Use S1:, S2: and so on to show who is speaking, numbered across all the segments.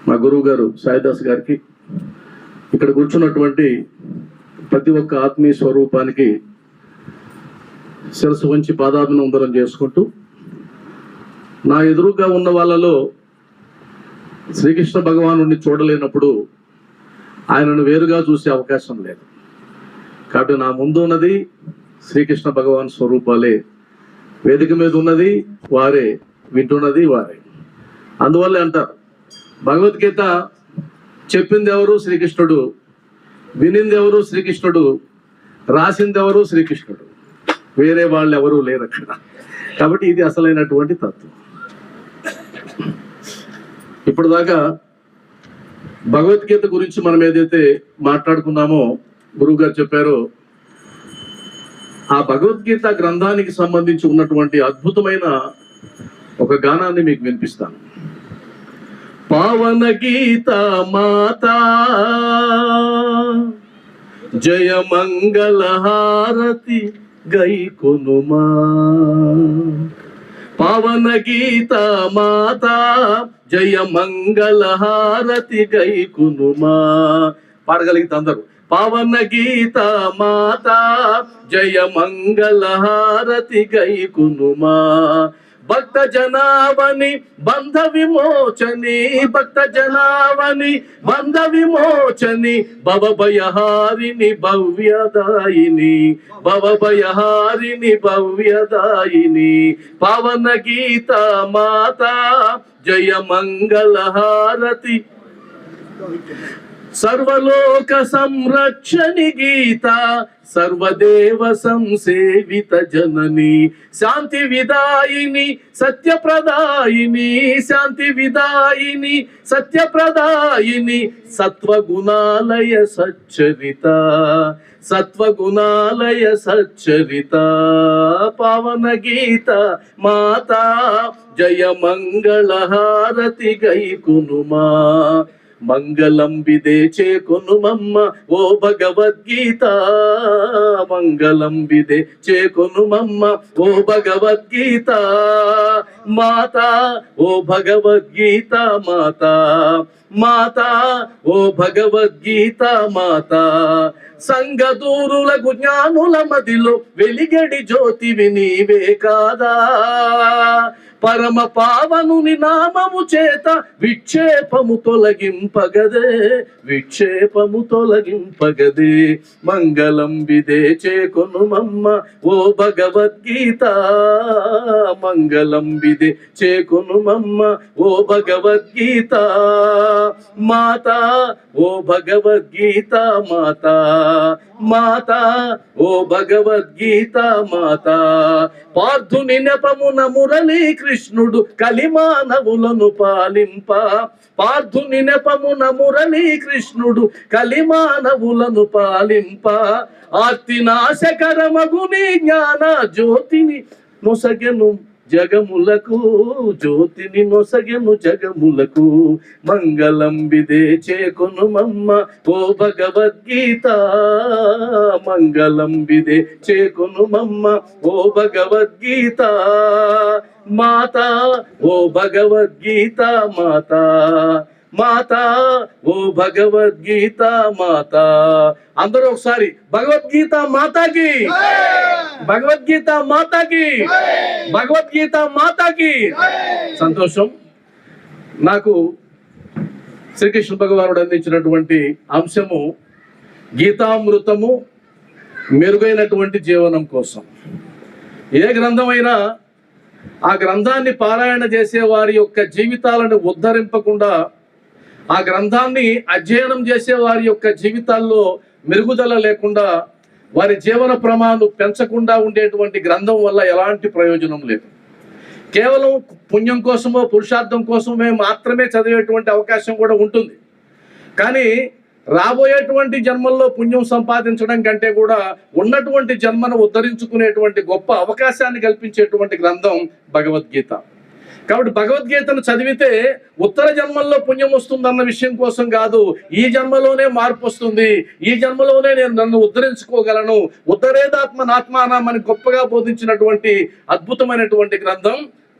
S1: మా గురువు గారు సాయిదాస్ గారికి, ఇక్కడ కూర్చున్నటువంటి ప్రతి ఒక్క ఆత్మీయ స్వరూపానికి శిరస్సు వంచి పాదాభినందనం చేసుకుంటూ, నా ఎదురుగా ఉన్న వాళ్ళలో శ్రీకృష్ణ భగవానుడిని చూడలేనప్పుడు ఆయనను వేరుగా చూసే అవకాశం లేదు. కాబట్టి నా ముందు ఉన్నది శ్రీకృష్ణ భగవాన్ స్వరూపాలే, వేదిక మీద ఉన్నది వారే, వింటున్నది వారే. అందువల్లే అంటారు, భగవద్గీత చెప్పింది ఎవరు? శ్రీకృష్ణుడు. వినింది ఎవరు? శ్రీకృష్ణుడు. రాసింది ఎవరు? శ్రీకృష్ణుడు. వేరే వాళ్ళు ఎవరూ లేరు అక్కడ. కాబట్టి ఇది అసలైనటువంటి తత్వం. ఇప్పుడు దాకా భగవద్గీత గురించి మనం ఏదైతే మాట్లాడుకున్నామో, గురువు గారు చెప్పారో, ఆ భగవద్గీత గ్రంథానికి సంబంధించి ఉన్నటువంటి అద్భుతమైన ఒక గానాన్ని మీకు వినిపిస్తాను. పావన గీత మాతా జయ మంగళ హారతి గై కొనుమా. పావన గీత మాతా జయ మంగళ హారతి గై కొనుమా. పాడగలిగితే అందరూ. పావన గీత మాతా జయ మంగళ హారతి గై కొనుమా. భక్త జనావని బంధ విమోచని, భక్త జనావని బంధ విమోచని, భవభయహారిణి భవ్యదాయిని, భవభయహారిణి భవ్యదాయిని. పవన గీత మాతా జయ మంగళ హారతి. సర్వలోక సంరక్షణి గీత సర్వదేవ సంసేవిత జనని. శాంతి విదాయిని సత్యప్రదాయిని, శాంతి విదాయిని సత్యప్రదాయిని. సత్వగుణాలయ సచ్చరిత, సత్వగుణాలయ సచ్చరిత. పవన గీత మాతా జయ మంగళ హారతి గై కొనుమా. మంగళం విదే చేకొనుమమ్మ ఓ భగవద్గీత, మంగళం విదే చేకొనుమమ్మ ఓ భగవద్గీత. మాతా ఓ భగవద్గీత మాతా, మాతా ఓ భగవద్గీత మాతా. సంగదూరులకు జ్ఞానుల మదిలో వెలిగడి జ్యోతివి నీవే కాదా. పరమ పావనుని నామము చేత విక్షేపము తొలగింపగదే, విక్షేపము తొలగింపగదే. మంగళం విదే చేకొనుమమ్మ ఓ భగవద్గీత, మంగళం విదే చేకొనుమమ్మ ఓ భగవద్గీత. మాతా ఓ భగవద్గీత మాతా, మాతా ఓ భగవద్గీత మాతా. పార్థుని నెపమున మురళీ కృష్ణుడు కలిమానవులను పాలింప, పార్థుని నెపమున మురళీ కృష్ణుడు కలిమానవులను పాలింప. ఆర్తి నాశకరమగుని జ్ఞాన జ్యోతిని నొసగెను జగములకు, జ్యోతిని నొసగెను జగములకు. మంగళం విదే చేకొనుమమ్మ ఓ భగవద్గీత, మంగళం విదే చేకొనుమమ్మ ఓ భగవద్గీత. మాతా ఓ భగవద్గీత మాతా, మాతా ఓ భగవద్గీత మాతా. అందరూ ఒకసారి భగవద్గీత మాతాకి, భగవద్గీత మాతాకి, భగవద్గీత మాతాకి. సంతోషం. నాకు శ్రీకృష్ణ భగవానుడు అందించినటువంటి అంశము గీతామృతము, మెరుగైనటువంటి జీవనం కోసం. ఏ గ్రంథమైనా ఆ గ్రంథాన్ని పారాయణ చేసే వారి యొక్క జీవితాలను ఉద్ధరింపకుండా, ఆ గ్రంథాన్ని అధ్యయనం చేసే వారి యొక్క జీవితాల్లో మెరుగుదల లేకుండా, వారి జీవన ప్రమాణాలు పెంచకుండా ఉండేటువంటి గ్రంథం వల్ల ఎలాంటి ప్రయోజనం లేదు. కేవలం పుణ్యం కోసమో పురుషార్థం కోసమే మాత్రమే చదివేటువంటి అవకాశం కూడా ఉంటుంది. కానీ రాబోయేటువంటి జన్మల్లో పుణ్యం సంపాదించడం కంటే కూడా ఉన్నటువంటి జన్మను ఉద్ధరించుకునేటువంటి గొప్ప అవకాశాన్ని కల్పించేటువంటి గ్రంథం భగవద్గీత. కాబట్టి భగవద్గీతను చదివితే ఉత్తర జన్మల్లో పుణ్యం వస్తుందన్న విషయం కోసం కాదు, ఈ జన్మలోనే మార్పు వస్తుంది, ఈ జన్మలోనే నేను నన్ను ఉద్ధరించుకోగలను. ఉద్ధరేదాత్మ నాత్మానం అని గొప్పగా బోధించినటువంటి అద్భుతమైనటువంటి గ్రంథం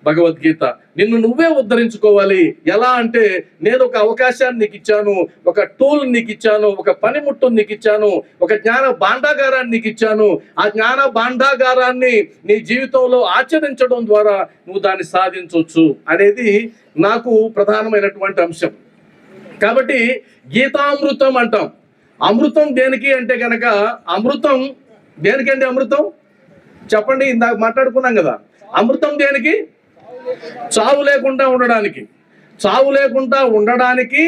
S1: భగవద్గీత. నిన్ను నువ్వే ఉద్ధరించుకోవాలి. ఎలా అంటే, నేను ఒక అవకాశాన్ని నీకు ఇచ్చాను, ఒక టూల్ నీకు ఇచ్చాను, ఒక పనిముట్టును నీకు ఇచ్చాను, ఒక జ్ఞాన భాండాగారాన్ని నీకు ఇచ్చాను. ఆ జ్ఞాన భాండాగారాన్ని నీ జీవితంలో ఆచరించడం ద్వారా నువ్వు దాన్ని సాధించవచ్చు అనేది నాకు ప్రధానమైనటువంటి అంశం. కాబట్టి గీతామృతం అంటాం. అమృతం దేనికి అంటే కనుక, అమృతం దేనికండి? అమృతం చెప్పండి. ఇందాక మాట్లాడుకున్నాం కదా, అమృతం దేనికి? చావు లేకుండా ఉండడానికి. చావు లేకుండా ఉండడానికి,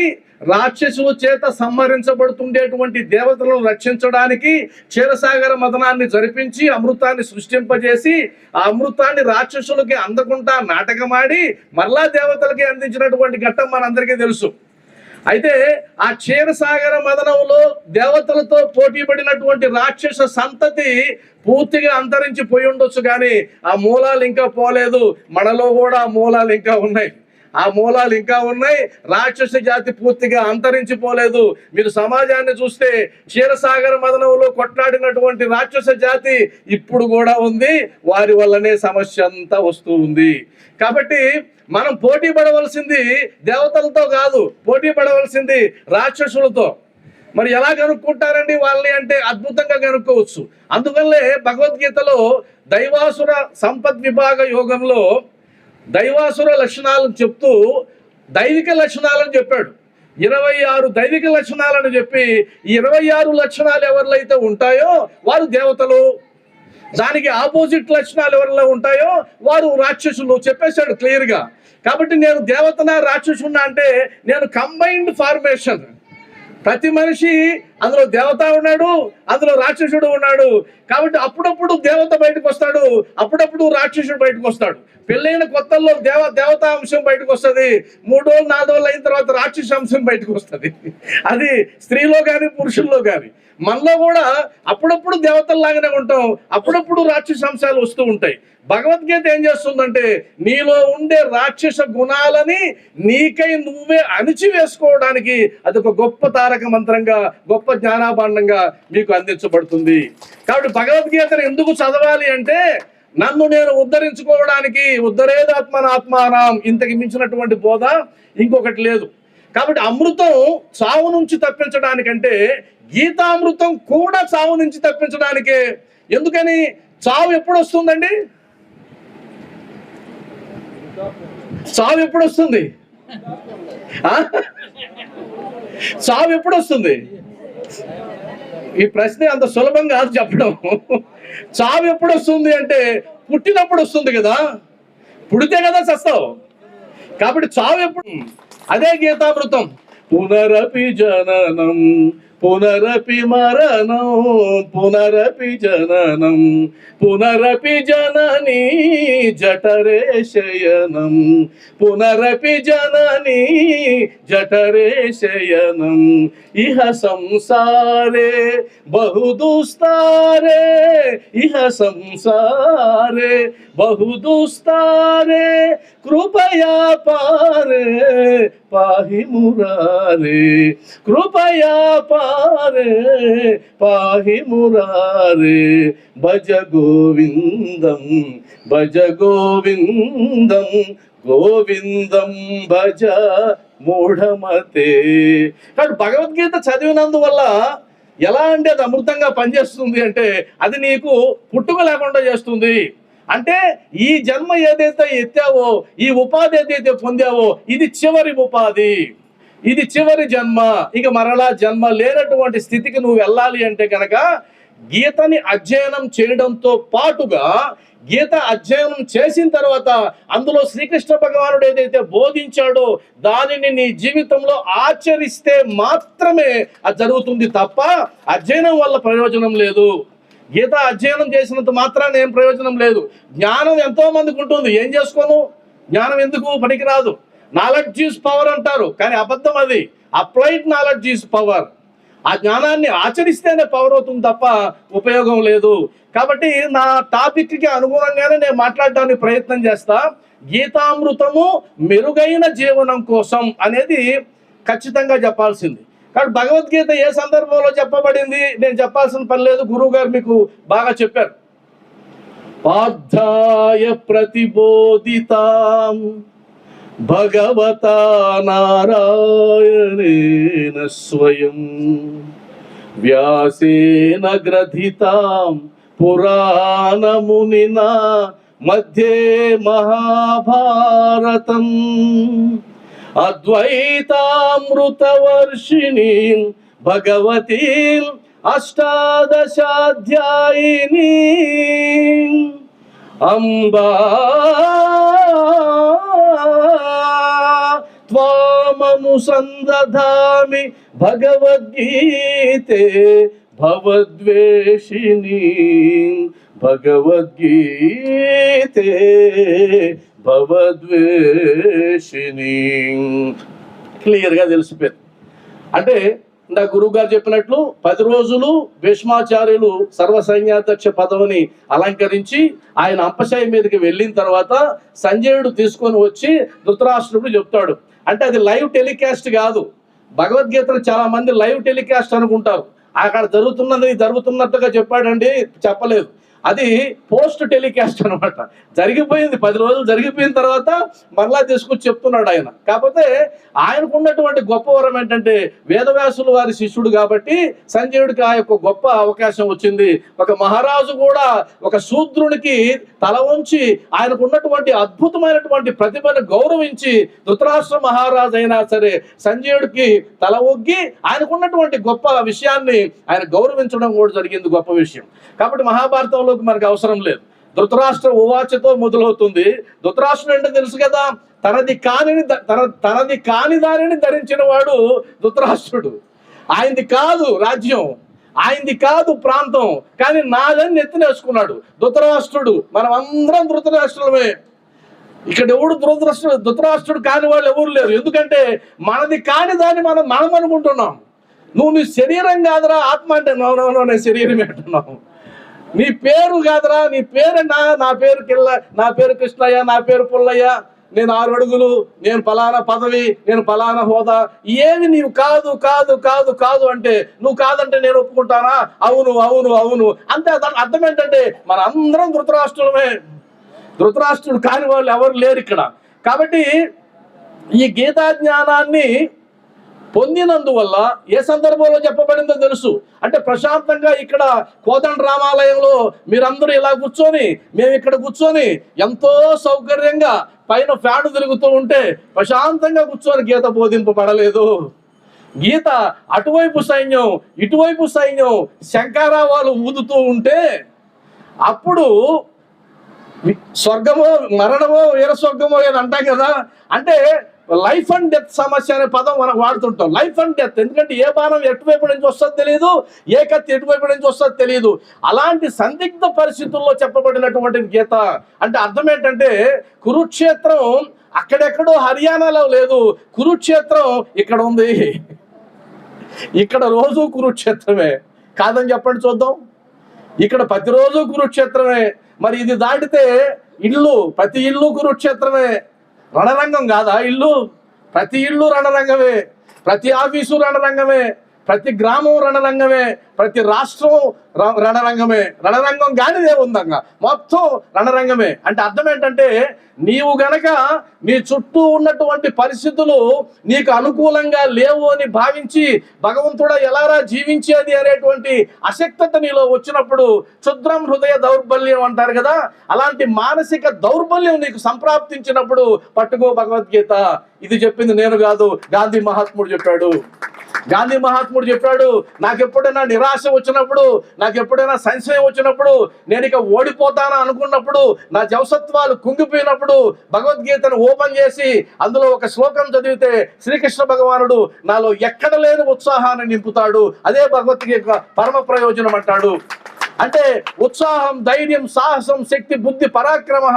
S1: రాక్షసుల చేత సంహరించబడుతుండేటువంటి దేవతలను రక్షించడానికి క్షీరసాగర మదనాన్ని జరిపించి అమృతాన్ని సృష్టింపజేసి, ఆ అమృతాన్ని రాక్షసులకి అందకుండా నాటకమాడి మరలా దేవతలకి అందించినటువంటి ఘట్టం మనందరికీ తెలుసు. అయితే ఆ క్షీరసాగర మదనంలో దేవతలతో పోటీ పడినటువంటి రాక్షస సంతతి పూర్తిగా అంతరించిపోయి ఉండొచ్చు, కానీ ఆ మూలాలు ఇంకా పోలేదు. మనలో కూడా ఆ మూలాలు ఇంకా ఉన్నాయి. ఆ మూలాలు ఇంకా ఉన్నాయి. రాక్షస జాతి పూర్తిగా అంతరించిపోలేదు. మీరు సమాజాన్ని చూస్తే క్షీరసాగర మదనంలో కొట్లాడినటువంటి రాక్షస జాతి ఇప్పుడు కూడా ఉంది. వారి వల్లనే సమస్య అంతా వస్తూ ఉంది. కాబట్టి మనం పోటీ పడవలసింది దేవతలతో కాదు, పోటీ పడవలసింది రాక్షసులతో. మరి ఎలా కనుక్కుంటారండి వాళ్ళని అంటే, అద్భుతంగా కనుక్కోవచ్చు. అందువల్లే భగవద్గీతలో దైవాసుర సంపద్ విభాగ యోగంలో దైవాసుర లక్షణాలను చెప్తూ దైవిక లక్షణాలను చెప్పాడు. 26 దైవిక లక్షణాలను చెప్పి, ఈ 26 లక్షణాలు ఎవరిలో అయితే ఉంటాయో వారు దేవతలు, దానికి ఆపోజిట్ లక్షణాలు ఎవరిలో ఉంటాయో వారు రాక్షసులు చెప్పేశాడు క్లియర్గా. కాబట్టి నేను దేవతనా రాక్షసున్నా అంటే నేను కంబైన్డ్ ఫార్మేషన్. ప్రతి మనిషి అందులో దేవత ఉన్నాడు, అందులో రాక్షసుడు ఉన్నాడు. కాబట్టి అప్పుడప్పుడు దేవత బయటకు వస్తాడు, అప్పుడప్పుడు రాక్షసుడు బయటకు వస్తాడు. పెళ్ళైన కొత్తల్లో దేవతా అంశం బయటకు వస్తుంది. 3 రోజులు 4 రోజులు అయిన తర్వాత రాక్షస అంశం బయటకు వస్తుంది. అది స్త్రీలో కానీ పురుషుల్లో కానీ. మనలో కూడా అప్పుడప్పుడు దేవతల్లాగానే ఉంటాం, అప్పుడప్పుడు రాక్షస అంశాలు వస్తూ ఉంటాయి. భగవద్గీత ఏం చేస్తుందంటే, నీలో ఉండే రాక్షస గుణాలని నీకై నువ్వే అణిచివేసుకోవడానికి అది ఒక గొప్ప తారక మంత్రంగా, గొప్ప జ్ఞానాభాండంగా మీకు అందించబడుతుంది. కాబట్టి భగవద్గీతను ఎందుకు చదవాలి అంటే, నన్ను నేను ఉద్ధరించుకోవడానికి. ఉద్ధరేదాత్మనాత్మానాం, ఇంతకు మించినటువంటి బోధ ఇంకొకటి లేదు. కాబట్టి అమృతం చావు నుంచి తప్పించడానికంటే, గీతామృతం కూడా చావు నుంచి తప్పించడానికే. ఎందుకని? చావు ఎప్పుడు వస్తుందండి? చావు ఎప్పుడు వస్తుంది? చావు ఎప్పుడు వస్తుంది? ఈ ప్రశ్న అంత సులభం కాదు చెప్పడం. చావు ఎప్పుడు వస్తుంది అంటే, పుట్టినప్పుడు వస్తుంది కదా, పుడితే కదా చస్తావు. కాబట్టి చావు ఎప్పుడు? అదే గీతామృతం. పునరపి జననం పునరపి మరణం పునరపి జననం పునరపి జననీ జఠరే శయనం పునరపి జననీ జఠరే శయనం ఇహ సంసారే బహుదుస్తారే ఇహ సంసారే బహుదుస్తారే కృపయా పారే పాహి మురారే కృపయా పారే పాహి మురారే భజ గోవిందం భజ గోవిందం గోవిందం భజ మూఢమతే. కాబట్టి భగవద్గీత చదివినందువల్ల ఎలా అంటే అది అమృతంగా పనిచేస్తుంది అంటే, అది నీకు పుట్టుక లేకుండా చేస్తుంది. అంటే ఈ జన్మ ఏదైతే ఎత్తావో, ఈ ఉపాధి ఏదైతే పొందావో, ఇది చివరి ఉపాధి, ఇది చివరి జన్మ. ఇక మరలా జన్మ లేనటువంటి స్థితికి నువ్వు వెళ్ళాలి అంటే కనుక గీతని అధ్యయనం చేయడంతో పాటుగా, గీత అధ్యయనం చేసిన తర్వాత అందులో శ్రీకృష్ణ భగవానుడు ఏదైతే బోధించాడో దానిని నీ జీవితంలో ఆచరిస్తే మాత్రమే అది జరుగుతుంది తప్ప అధ్యయనం వల్ల ప్రయోజనం లేదు. గీత అధ్యయనం చేసినంత మాత్రాన ఏం ప్రయోజనం లేదు. జ్ఞానం ఎంతో మందికి ఉంటుంది, ఏం చేసుకోను, జ్ఞానం ఎందుకు పనికిరాదు. నాలెడ్జ్ ఈజ్ పవర్ అంటారు, కానీ అబద్ధం అది. Applied knowledge is power. ఆ జ్ఞానాన్ని ఆచరిస్తేనే పవర్ అవుతుంది తప్ప ఉపయోగం లేదు. కాబట్టి నా టాపిక్కి అనుగుణంగానే నేను మాట్లాడడానికి ప్రయత్నం చేస్తా. గీతామృతము మెరుగైన జీవనం కోసం అనేది ఖచ్చితంగా చెప్పాల్సింది. కాబట్టి భగవద్గీత ఏ సందర్భంలో చెప్పబడింది నేను చెప్పాల్సిన పని లేదు, గురువు గారు మీకు బాగా చెప్పారు. పార్థాయ ప్రతిబోధితాం భగవతా నారాయణేన స్వయం వ్యాసేన గ్రథితాం పురాణమునినా మధ్యే మహాభారతం అద్వైతామృతవర్షిణీం భగవతీం అష్టాదశాధ్యాయిని అంబా త్వామనుసందధామి భగవద్గీతే భవద్వేషిణీ భగవద్గీతే భవద్వేషిణీ. క్లియర్గా తెలిసిపోయింది. అంటే నా గురువు గారు చెప్పినట్లు 10 రోజులు భీష్మాచార్యులు సర్వసైన్యాధ్యక్ష పదవిని అలంకరించి ఆయన అంపశయ మీదకి వెళ్ళిన తర్వాత సంజయుడు తీసుకొని వచ్చి ధృతరాష్ట్రుడు చెప్తాడు. అంటే అది లైవ్ టెలికాస్ట్ కాదు. భగవద్గీతను చాలా మంది లైవ్ టెలికాస్ట్ అనుకుంటారు. అక్కడ జరుగుతున్నట్టుగా చెప్పాడండి, చెప్పలేదు. అది పోస్ట్ టెలికాస్ట్ అనమాట. జరిగిపోయింది, 10 రోజులు జరిగిపోయిన తర్వాత మరలా తీసుకొచ్చి చెప్తున్నాడు ఆయన. కాకపోతే ఆయనకు ఉన్నటువంటి గొప్ప వరం ఏంటంటే వేదవ్యాసులు వారి శిష్యుడు కాబట్టి సంజయుడికి ఆ యొక్క గొప్ప అవకాశం వచ్చింది. ఒక మహారాజు కూడా ఒక శూద్రునికి తల వంచి ఆయనకు ఉన్నటువంటి అద్భుతమైనటువంటి ప్రతిభను గౌరవించి ధృతరాష్ట్ర మహారాజు అయినా సరే సంజయుడికి తల ఒగ్గి ఆయనకున్నటువంటి గొప్ప విషయాన్ని ఆయన గౌరవించడం కూడా జరిగింది, గొప్ప విషయం. కాబట్టి మహాభారతంలో మనకు అవసరం లేదు. ధృతరాష్ట్ర ఉవాచతో మొదలవుతుంది. ధృతరాష్ట్రుడు అంటే తెలుసు కదా, తనది కాని దానిని ధరించిన వాడు ధృతరాష్ట్రుడు. ఆయనది కాదు రాజ్యం, ఆయనది కాదు ప్రాంతం, కానీ నాదని నెత్తినేసుకున్నాడు ధృతరాష్ట్రుడు. మనం అందరం ధృతరాష్ట్రులమే. ఇక్కడ ఎవడు ధృతరాష్ట్రుడు కాని వాళ్ళు ఎవరు లేరు. ఎందుకంటే మనది కాని దాన్ని మనం అనుకుంటున్నాం. నువ్వు నీ శరీరం కాదురా ఆత్మ అంటే నో నేను శరీరమే అంటున్నావు. నీ పేరు కాదురా, నీ పేరు నా పేరు నా పేరు కృష్ణయ్య, నా పేరు పుల్లయ్య, నేను 6 అడుగులు, నేను ఫలానా పదవి, నేను ఫలానా హోదా, ఏమి నీవు కాదు కాదు కాదు కాదు అంటే నువ్వు కాదంటే నేను ఒప్పుకుంటానా? అవును అవును అవును అంతే. అర్థం ఏంటంటే మన అందరం ధృతరాష్ట్రులమే. ధృతరాష్ట్రుడు కాని వాళ్ళు ఎవరు లేరు ఇక్కడ. కాబట్టి ఈ గీతా జ్ఞానాన్ని పొందినందువల్ల ఏ సందర్భంలో చెప్పబడిందో తెలుసు. అంటే ప్రశాంతంగా ఇక్కడ కోదండ రామాలయంలో మీరందరూ ఇలా కూర్చొని, మేము ఇక్కడ కూర్చొని ఎంతో సౌకర్యంగా పైన ఫ్యాన్ తిరుగుతూ ఉంటే ప్రశాంతంగా కూర్చొని గీత బోధింపబడలేదు. గీత అటువైపు సైన్యం ఇటువైపు సైన్యం శంఖారావాలు ఊదుతూ ఉంటే అప్పుడు స్వర్గమో మరణమో వీర స్వర్గమో ఏదో అంటాం కదా. అంటే లైఫ్ అండ్ డెత్ సమస్య అనే పదం మనం వాడుతుంటాం. లైఫ్ అండ్ డెత్, ఎందుకంటే ఏ బాణం ఎటువైపు నుంచి వస్తుందో తెలియదు, ఏ కత్తి ఎటువైపు నుంచి వస్తుందో తెలియదు. అలాంటి సందిగ్ధ పరిస్థితుల్లో చెప్పబడినటువంటి గీత. అంటే అర్థం ఏంటంటే కురుక్షేత్రం అక్కడెక్కడో హర్యానాలో లేదు, కురుక్షేత్రం ఇక్కడ ఉంది. ఇక్కడ రోజు కురుక్షేత్రమే కాదని చెప్పండి చూద్దాం. ఇక్కడ ప్రతిరోజు కురుక్షేత్రమే. మరి ఇది దాటితే ప్రతి ఇల్లు కురుక్షేత్రమే. రణరంగం కాదా ఇల్లు? ప్రతి ఇల్లు రణరంగమే, ప్రతి ఆఫీసు రణరంగమే, ప్రతి గ్రామం రణరంగమే, ప్రతి రాష్ట్రం రణరంగమే. రణరంగం కానిదే ఉందంగా, మొత్తం రణరంగమే. అంటే అర్థం ఏంటంటే నీవు గనక నీ చుట్టూ ఉన్నటువంటి పరిస్థితులు నీకు అనుకూలంగా లేవు అని భావించి భగవంతుడా ఎలారా జీవించేది అనేటువంటి అశక్తత నీలో వచ్చినప్పుడు క్షుద్రం హృదయ దౌర్బల్యం అంటారు కదా, అలాంటి మానసిక దౌర్బల్యం నీకు సంప్రాప్తించినప్పుడు పట్టుకో భగవద్గీత. ఇది చెప్పింది నేను కాదు, గాంధీ మహాత్ముడు చెప్పాడు. గాంధీ మహాత్ముడు చెప్పాడు, నాకు ఎప్పుడైనా నిరాశ వచ్చినప్పుడు, నాకు ఎప్పుడైనా సంశయం వచ్చినప్పుడు, నేను ఇక ఓడిపోతానా అనుకున్నప్పుడు, నా జవసత్వాలు కుంగిపోయినప్పుడు భగవద్గీతను ఓపెన్ చేసి అందులో ఒక శ్లోకం చదివితే శ్రీకృష్ణ భగవానుడు నాలో ఎక్కడ లేని ఉత్సాహాన్ని నింపుతాడు. అదే భగవద్గీత పరమ ప్రయోజనం అంటాడు. అంటే ఉత్సాహం, ధైర్యం, సాహసం, శక్తి, బుద్ధి, పరాక్రమ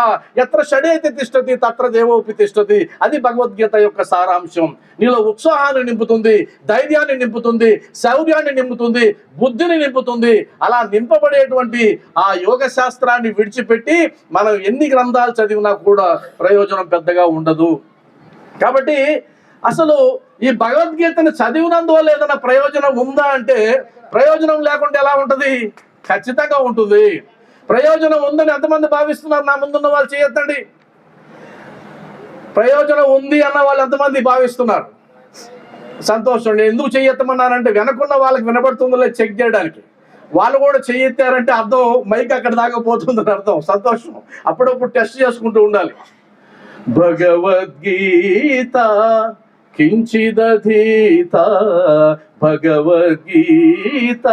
S1: ఎత్ర షడేతి తిష్టతి తత్ర దేవోపి తిష్టతి. అది భగవద్గీత యొక్క సారాంశం. నీలో ఉత్సాహాన్ని నింపుతుంది, ధైర్యాన్ని నింపుతుంది, శౌర్యాన్ని నింపుతుంది, బుద్ధిని నింపుతుంది. అలా నింపబడేటువంటి ఆ యోగ శాస్త్రాన్ని విడిచిపెట్టి మనం ఎన్ని గ్రంథాలు చదివినా కూడా ప్రయోజనం పెద్దగా ఉండదు. కాబట్టి అసలు ఈ భగవద్గీతను చదివినందువల్ల ఏదైనా ప్రయోజనం ఉందా అంటే ప్రయోజనం లేకుండా ఎలా ఉంటుంది? ఖచ్చితంగా ఉంటుంది. ప్రయోజనం ఉందని ఎంతమంది భావిస్తున్నారు? నా ముందున్న వాళ్ళు చేయొద్దండి. ప్రయోజనం ఉంది అన్న వాళ్ళు ఎంతమంది భావిస్తున్నారు? సంతోషం. నేను ఎందుకు చెయ్యెత్తమన్నానంటే వెనకున్న వాళ్ళకి వినబడుతుందో లేదు చెక్ చేయడానికి. వాళ్ళు కూడా చెయ్యెత్తారంటే అర్థం మైక్ అక్కడ దాకా పోతుందని అర్థం. సంతోషం. అప్పుడప్పుడు టెస్ట్ చేసుకుంటూ ఉండాలి. భగవద్గీత కించిదధీత, భగవద్గీత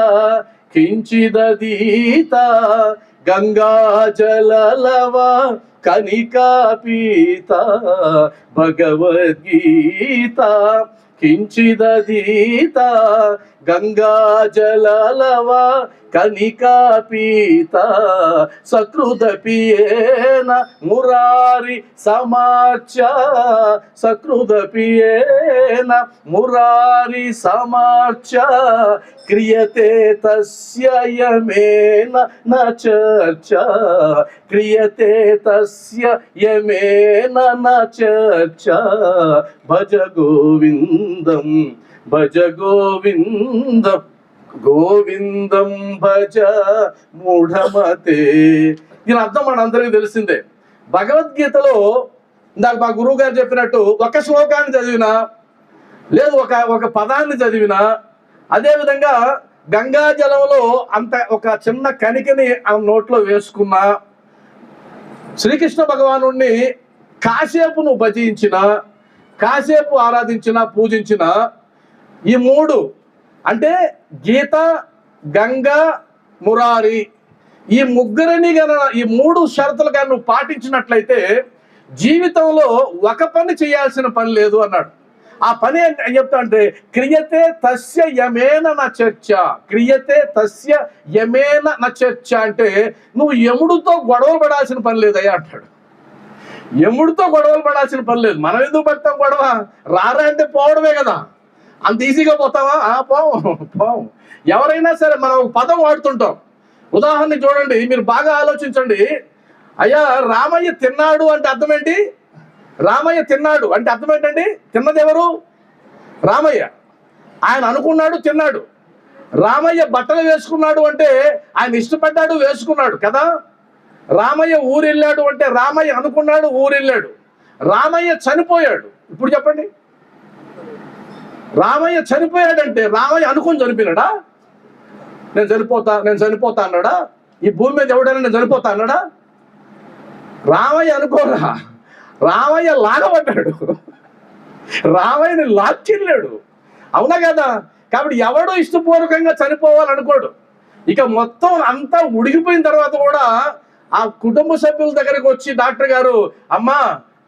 S1: కించిదధీత, గంగాజలలవ కనికాపీత, భగవద్గీత కించిదధీత, గంగాజలలవ కనికాపీత, సకృదపియేన మురారి సమార్చ, సకృదపియేన మురారి సమార్చ, క్రియతే తస్య యమేన న చర్చ, క్రియతే తస్య యమేన న చర్చ, భజ గోవిందం భజ గోవిందం, గోవిందం భజ మూఢమతే. దీని అర్థం మనందరికీ తెలిసిందే. భగవద్గీతలో ఇందాక మా గురువు గారు చెప్పినట్టు ఒక శ్లోకాన్ని చదివినా, లేదు ఒక పదాన్ని చదివినా, అదేవిధంగా గంగాజలంలో అంత ఒక చిన్న కణికని ఆ నోట్లో వేసుకున్నా, శ్రీకృష్ణ భగవానుణ్ణి కాసేపు నువ్వు భజించిన, కాసేపు ఆరాధించిన, పూజించిన, ఈ మూడు అంటే గీత, గంగ, మురారి, ఈ ముగ్గురిని ఈ మూడు షరతులు కానీ నువ్వు పాటించినట్లయితే జీవితంలో ఒక పని చేయాల్సిన పని లేదు అన్నాడు. ఆ పని ఏం చెప్తా అంటే క్రియతే తస్య యమేన న చర్చ, క్రియతే తస్య యమేన న చర్చ అంటే నువ్వు యముడితో గొడవలు పడాల్సిన పని లేదయ్యా అంటాడు. యముడితో గొడవలు పడాల్సిన పని లేదు. మనం ఎందుకు పడతాం గొడవ? రారా అంటే పోవడమే కదా. అంత ఈజీగా పోతావా? పోవు. ఎవరైనా సరే మనం ఒక పదం వాడుతుంటాం. ఉదాహరణ చూడండి, మీరు బాగా ఆలోచించండి. అయ్యా రామయ్య తిన్నాడు అంటే అర్థం ఏంటి? రామయ్య తిన్నాడు అంటే అర్థం ఏంటండి? తిన్నది ఎవరు? రామయ్య. ఆయన అనుకున్నాడు, తిన్నాడు. రామయ్య బట్టలు వేసుకున్నాడు అంటే ఆయన ఇష్టపడ్డాడు, వేసుకున్నాడు కదా. రామయ్య ఊరెళ్ళాడు అంటే రామయ్య అనుకున్నాడు, ఊరెళ్ళాడు. రామయ్య చనిపోయాడు. ఇప్పుడు చెప్పండి, రామయ్య చనిపోయాడంటే రామయ్య అనుకుని చనిపోయినాడా? నేను చనిపోతా అన్నాడా? ఈ భూమి మీద ఎవడైనా నేను చనిపోతా అన్నాడా? రామయ్య అనుకోరా, రామయ్య లాగబడ్డాడు, రామయ్యని లాక్కెళ్ళాడు. అవునా కదా? కాబట్టి ఎవడో ఇష్టపూర్వకంగా చనిపోవాలనుకోడు. ఇక మొత్తం అంతా ఉడిగిపోయిన తర్వాత కూడా ఆ కుటుంబ సభ్యుల దగ్గరికి వచ్చి డాక్టర్ గారు, అమ్మా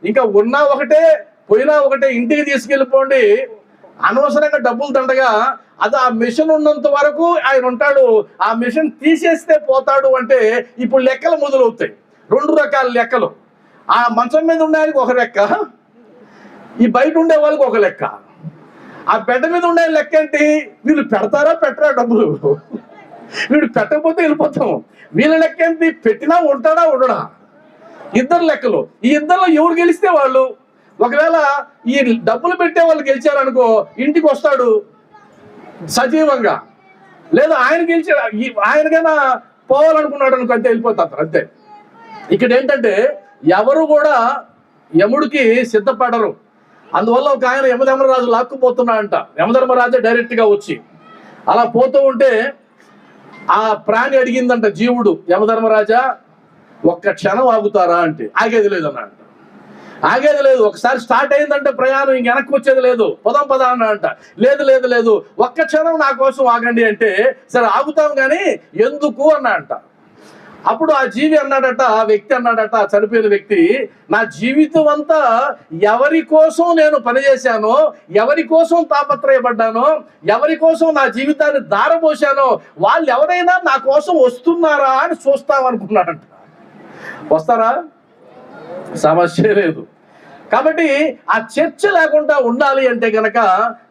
S1: ఇంకా ఉన్నా ఒకటే పోయినా ఒకటే, ఇంటికి తీసుకెళ్ళిపోండి, అనవసరంగా డబ్బులు దండగా, అది ఆ మిషన్ ఉన్నంత వరకు ఆయన ఉంటాడు, ఆ మిషన్ తీసేస్తే పోతాడు అంటే ఇప్పుడు లెక్కలు మొదలవుతాయి. 2 రకాల లెక్కలు. ఆ మంచం మీద ఉండడానికి ఒక లెక్క, ఈ బయట ఉండే వాళ్ళకి ఒక లెక్క. ఆ బెడ్ మీద ఉండే లెక్క ఏంటి? వీళ్ళు పెడతారా పెట్టరా డబ్బులు, వీడు పెట్టకపోతే వెళ్ళిపోతాం. వీళ్ళ లెక్క ఏంటి? పెట్టినా ఉంటాడా ఉండడా, ఇద్దరు లెక్కలు. ఈ ఇద్దరులో ఎవరు గెలిస్తే వాళ్ళు. ఒకవేళ ఈ డబ్బులు పెట్టే వాళ్ళు గెలిచారనుకో, ఇంటికి వస్తాడు సజీవంగా. లేదా ఆయన గెలిచి ఆయనకైనా పోవాలనుకున్నాడు అనుకో, అంతే వెళ్ళిపోతారు అంతే. ఇక్కడ ఏంటంటే ఎవరు కూడా యముడికి సిద్ధపడరు. అందువల్ల ఒక ఆయన యమధర్మరాజు లాక్కుపోతున్నాడంట. యమధర్మరాజే డైరెక్ట్గా వచ్చి అలా పోతూ ఉంటే ఆ ప్రాణి అడిగిందంట, జీవుడు, యమధర్మరాజా ఒక్క క్షణం ఆగుతారా అంటే, ఆగేది లేదు అన్నాడంట. ఆగేది లేదు. ఒకసారి స్టార్ట్ అయిందంటే ప్రయాణం ఇంక వెనక్కి వచ్చేది లేదు. పద అన్నాడంట. లేదు ఒక్క క్షణం నా కోసం ఆగండి అంటే, సరే ఆగుతాం కానీ ఎందుకు అన్నాడంట. అప్పుడు ఆ జీవి అన్నాడట, ఆ వ్యక్తి అన్నాడట, చనిపోయిన వ్యక్తి, నా జీవితం అంతా ఎవరి కోసం నేను పనిచేశానో, ఎవరి కోసం తాపత్రయపడ్డానో, ఎవరి కోసం నా జీవితాన్ని దారపోసానో వాళ్ళు ఎవరైనా నా కోసం వస్తున్నారా అని చూస్తామనుకున్నాడంట. వస్తారా? సమస్య లేదు. కాబట్టి ఆ చర్చ లేకుండా ఉండాలి అంటే గనక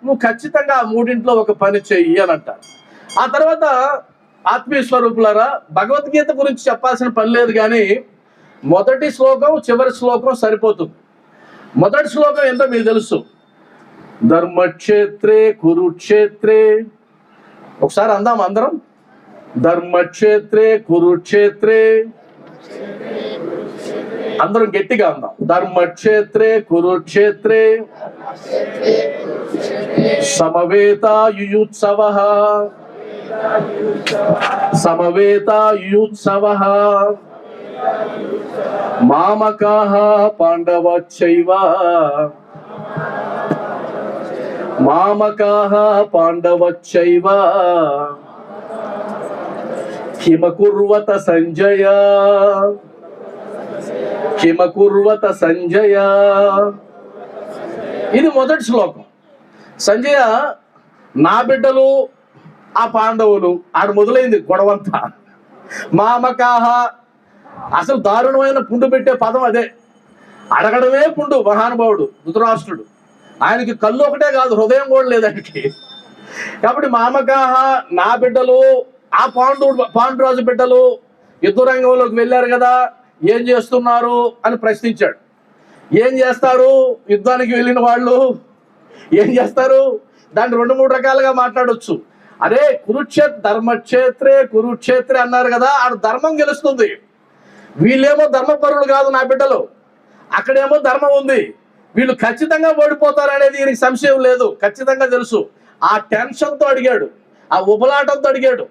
S1: నువ్వు ఖచ్చితంగా ఆ మూడింట్లో ఒక పని చెయ్యి అని అంటారు. ఆ తర్వాత ఆత్మీయ స్వరూపులారా, భగవద్గీత గురించి చెప్పాల్సిన పని లేదు, కానీ మొదటి శ్లోకం చివరి శ్లోకం సరిపోతుంది. మొదటి శ్లోకం ఏంటో మీకు తెలుసు, ధర్మక్షేత్రే కురుక్షేత్రే. ఒకసారి అందాం అందరం, ధర్మక్షేత్రే కురుక్షేత్రే, అందరం గట్టిగా అందాం, ధర్మక్షేత్రే కురుక్షేత్రే సమవేతాయుయుత్సవః సమవేతాయుయుత్సవః మామకాః పాండవశ్చైవ మామకాః పాండవశ్చైవ కిమకుర్వత సంజయ కిమకుర్వత సంజయ. ఇది మొదటి శ్లోకం. సంజయ, నా బిడ్డలు ఆ పాండవులు, ఆడ మొదలైంది గొడవంతా. మామకాహ, అసలు దారుణమైన పుండు పెట్టే పదం అదే. అడగడమే పుండు. మహానుభావుడు ధృతరాష్ట్రుడు, ఆయనకి కళ్ళు ఒకటే కాదు, హృదయం కూడా లేదు ఆయనకి. కాబట్టి మామకాహ, నా బిడ్డలు ఆ పాండురాజు బిడ్డలు యుద్ధరంగంలోకి వెళ్ళారు కదా, ఏం చేస్తున్నారు అని ప్రశ్నించాడు. ఏం చేస్తారు? యుద్ధానికి వెళ్ళిన వాళ్ళు ఏం చేస్తారు? దాన్ని 2-3 రకాలుగా మాట్లాడొచ్చు. అరే ధర్మక్షేత్రే కురుక్షేత్రే అన్నారు కదా, ఆడ ధర్మం గెలుస్తుంది. వీళ్ళేమో ధర్మపరులు కాదు నా బిడ్డలు, అక్కడేమో ధర్మం ఉంది. వీళ్ళు ఖచ్చితంగా ఓడిపోతారు అనేది ఈయనకి సంశయం లేదు, ఖచ్చితంగా తెలుసు. ఆ టెన్షన్తో అడిగాడు, ఆ ఉబలాటంతో అడిగాడు.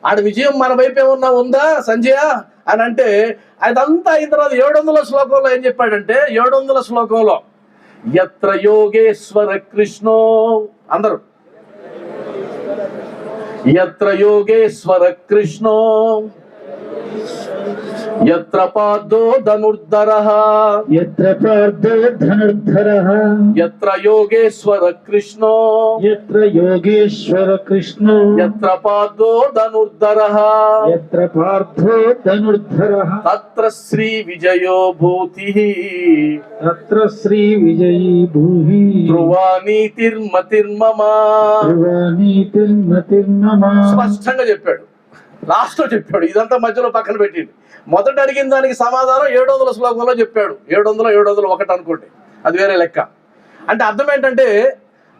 S1: ఆడ విజయం మన వైపు ఏమన్నా ఉందా సంజయ అని అంటే, అదంతా అయిన తర్వాత 700వ శ్లోకంలో ఏం చెప్పాడంటే, 700వ శ్లోకంలో యత్ర యోగేశ్వర కృష్ణో, అందరూ యత్ర యోగేశ్వర కృష్ణో యత్ర పార్థో ధనుర్ధరః
S2: యత్ర పార్థో ధనుర్ధరః
S1: యత్ర యోగేశ్వర కృష్ణో
S2: యత్ర యోగేశ్వర కృష్ణో
S1: యత్ర పార్థో ధనుర్ధరః
S2: యత్ర పార్థో ధనుర్ధరః
S1: తత్ర శ్రీ విజయో భూతిః
S2: తత్ర శ్రీ విజయీ భూః
S1: ధ్రువా నీతిర్మతిర్మమ.
S2: ధ్రువానీతిర్మతిర్మమ.
S1: స్పష్టంగా చెప్పాడు, లాస్ట్ లో చెప్పాడు. ఇదంతా మధ్యలో పక్కన పెట్టింది. మొదట అడిగిన దానికి సమాధానం 700వ శ్లోకంలో చెప్పాడు. 701 అనుకోండి, అది వేరే లెక్క. అంటే అర్థం ఏంటంటే,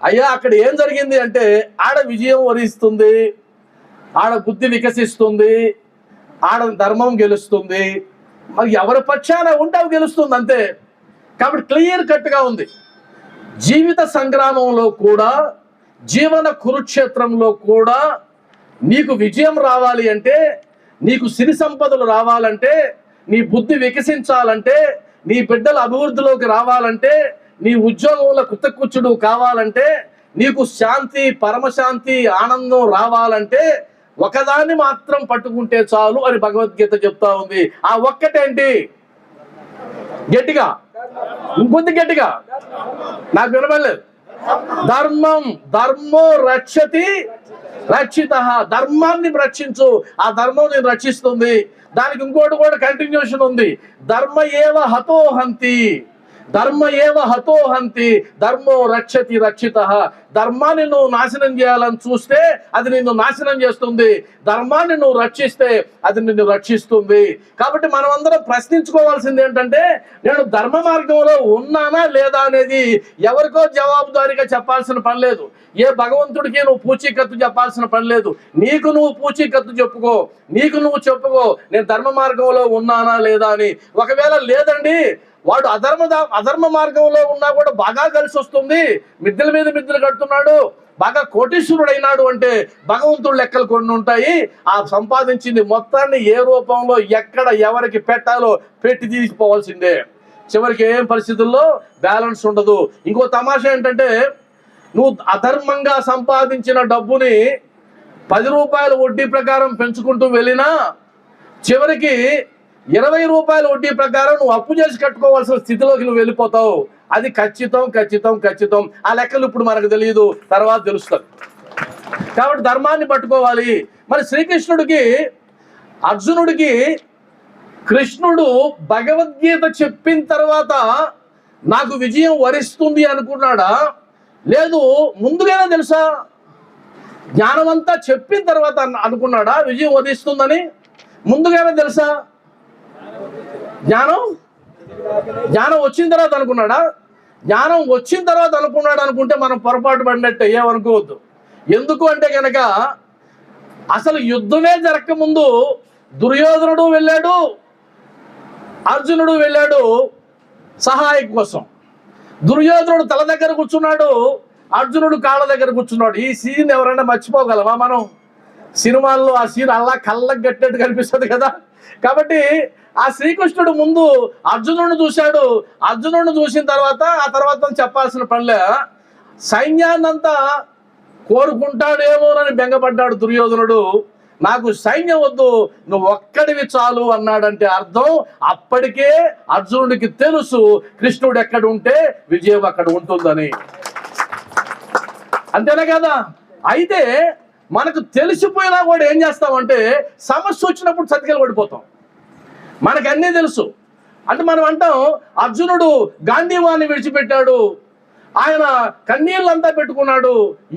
S1: అయ్యా అక్కడ ఏం జరిగింది అంటే, ఆడ విజయం వరిస్తుంది, ఆడ బుద్ధి వికసిస్తుంది, ఆడ ధర్మం గెలుస్తుంది. మరి ఎవరి పక్షాన ఉంటే అవి గెలుస్తుంది అంతే. కాబట్టి క్లియర్ కట్గా ఉంది. జీవిత సంగ్రామంలో కూడా, జీవన కురుక్షేత్రంలో కూడా నీకు విజయం రావాలి అంటే, నీకు సిరి సంపదలు రావాలంటే, నీ బుద్ధి వికసించాలంటే, నీ బిడ్డల అభివృద్ధిలోకి రావాలంటే, నీ ఉద్యోగంలో కుతకుచ్చుడు కావాలంటే, నీకు శాంతి, పరమశాంతి, ఆనందం రావాలంటే ఒకదాన్ని మాత్రం పట్టుకుంటే చాలు అని భగవద్గీత చెప్తా ఉంది. ఆ ఒక్కటేంటి? గట్టిగా, ఇంకొంత గట్టిగా, నాకు వినబడలేదు. ధర్మం. ధర్మో రక్షతి రక్షిత. ధర్మాన్ని రక్షించు, ఆ ధర్మం నేను రక్షిస్తుంది. దానికి ఇంకోటి కూడా కంటిన్యూషన్ ఉంది. ధర్మ ఏవ హతోహంతి, ధర్మ ఏవ హతోహంతి, ధర్మో రక్షతి రక్షిత. ధర్మాన్ని నువ్వు నాశనం చేయాలని చూస్తే అది నిన్ను నాశనం చేస్తుంది, ధర్మాన్ని నువ్వు రక్షిస్తే అది నిన్ను రక్షిస్తుంది. కాబట్టి మనం అందరం ప్రశ్నించుకోవాల్సింది ఏంటంటే, నేను ధర్మ మార్గంలో ఉన్నానా లేదా అనేది ఎవరికో జవాబుదారీగా చెప్పాల్సిన పని లేదు. ఏ భగవంతుడికి నువ్వు పూచీకత్తు చెప్పాల్సిన పని లేదు. నీకు నువ్వు పూచీకత్తు చెప్పుకో, నీకు నువ్వు చెప్పుకో, నేను ధర్మ మార్గంలో ఉన్నానా లేదా అని. ఒకవేళ లేదండి, వాడు అధర్మ మార్గంలో ఉన్నా కూడా బాగా కలిసి వస్తుంది, మిద్దెల మీద మిద్దెలు కడుతున్నాడు, బాగా కోటీశ్వరుడు అయినాడు అంటే భగవంతుడు లెక్కలు కొన్ని ఉంటాయి. ఆ సంపాదించింది మొత్తాన్ని ఏ రూపంలో ఎక్కడ ఎవరికి పెట్టాలో పెట్టి తీసిపోవాల్సిందే. చివరికి ఏం పరిస్థితుల్లో బ్యాలెన్స్ ఉండదు. ఇంకో తమాషా ఏంటంటే, నువ్వు అధర్మంగా సంపాదించిన డబ్బుని 10 రూపాయల వడ్డీ ప్రకారం పెంచుకుంటూ వెళ్ళినా చివరికి 20 రూపాయల వడ్డీ ప్రకారం నువ్వు అప్పు చేసి కట్టుకోవాల్సిన స్థితిలోకి నువ్వు వెళ్ళిపోతావు. అది ఖచ్చితం ఖచ్చితం ఖచ్చితం. ఆ లెక్కలు ఇప్పుడు మనకు తెలియదు, తర్వాత తెలుస్తుంది. కాబట్టి ధర్మాన్ని పట్టుకోవాలి. మరి శ్రీకృష్ణుడికి, అర్జునుడికి కృష్ణుడు భగవద్గీత చెప్పిన తర్వాత నాకు విజయం వరిస్తుంది అనుకున్నాడా, లేదు ముందుగానే తెలుసా? జ్ఞానం అంతా చెప్పిన తర్వాత అనుకున్నాడా విజయం వరిస్తుందని? ముందుగానే తెలుసా? జ్ఞానం వచ్చిన తర్వాత అనుకున్నాడా? జ్ఞానం వచ్చిన తర్వాత అనుకున్నాడు అనుకుంటే మనం పొరపాటు పడినట్టే, ఏమనుకోవద్దు. ఎందుకు అంటే కనుక అసలు యుద్ధమే జరగక ముందు దుర్యోధనుడు వెళ్ళాడు, అర్జునుడు వెళ్ళాడు సహాయం కోసం. దుర్యోధనుడు తల దగ్గర కూర్చున్నాడు, అర్జునుడు కాళ్ళ దగ్గర కూర్చున్నాడు. ఈ సీన్ ఎవరైనా మర్చిపోగలమా మనం? సినిమాల్లో ఆ సీన్ అలా కళ్ళకు కట్టినట్టు కనిపిస్తుంది కదా. కాబట్టి ఆ శ్రీకృష్ణుడు ముందు అర్జునుడిని చూశాడు. అర్జునుడిని చూసిన తర్వాత ఆ తర్వాత చెప్పాల్సిన పనిలే, సైన్యాన్నంతా కోరుకుంటాడేమోనని బెంగపడ్డాడు దుర్యోధనుడు. నాకు సైన్యం వద్దు, నువ్వు ఒక్కడివి చాలు అన్నాడంటే అర్థం అప్పటికే అర్జునుడికి తెలుసు కృష్ణుడు ఎక్కడ ఉంటే విజయం అక్కడ ఉంటుందని. అంతేనా కదా? అయితే మనకు తెలిసిపోయినా కూడా ఏం చేస్తామంటే సమస్య వచ్చినప్పుడు చతికిల పడిపోతాం. మనకు అన్నీ తెలుసు అంటే మనం అంటాం అర్జునుడు గాంధీవాన్ని విడిచిపెట్టాడు, ఆయన కన్నీళ్ళంతా పెట్టుకున్నాడు,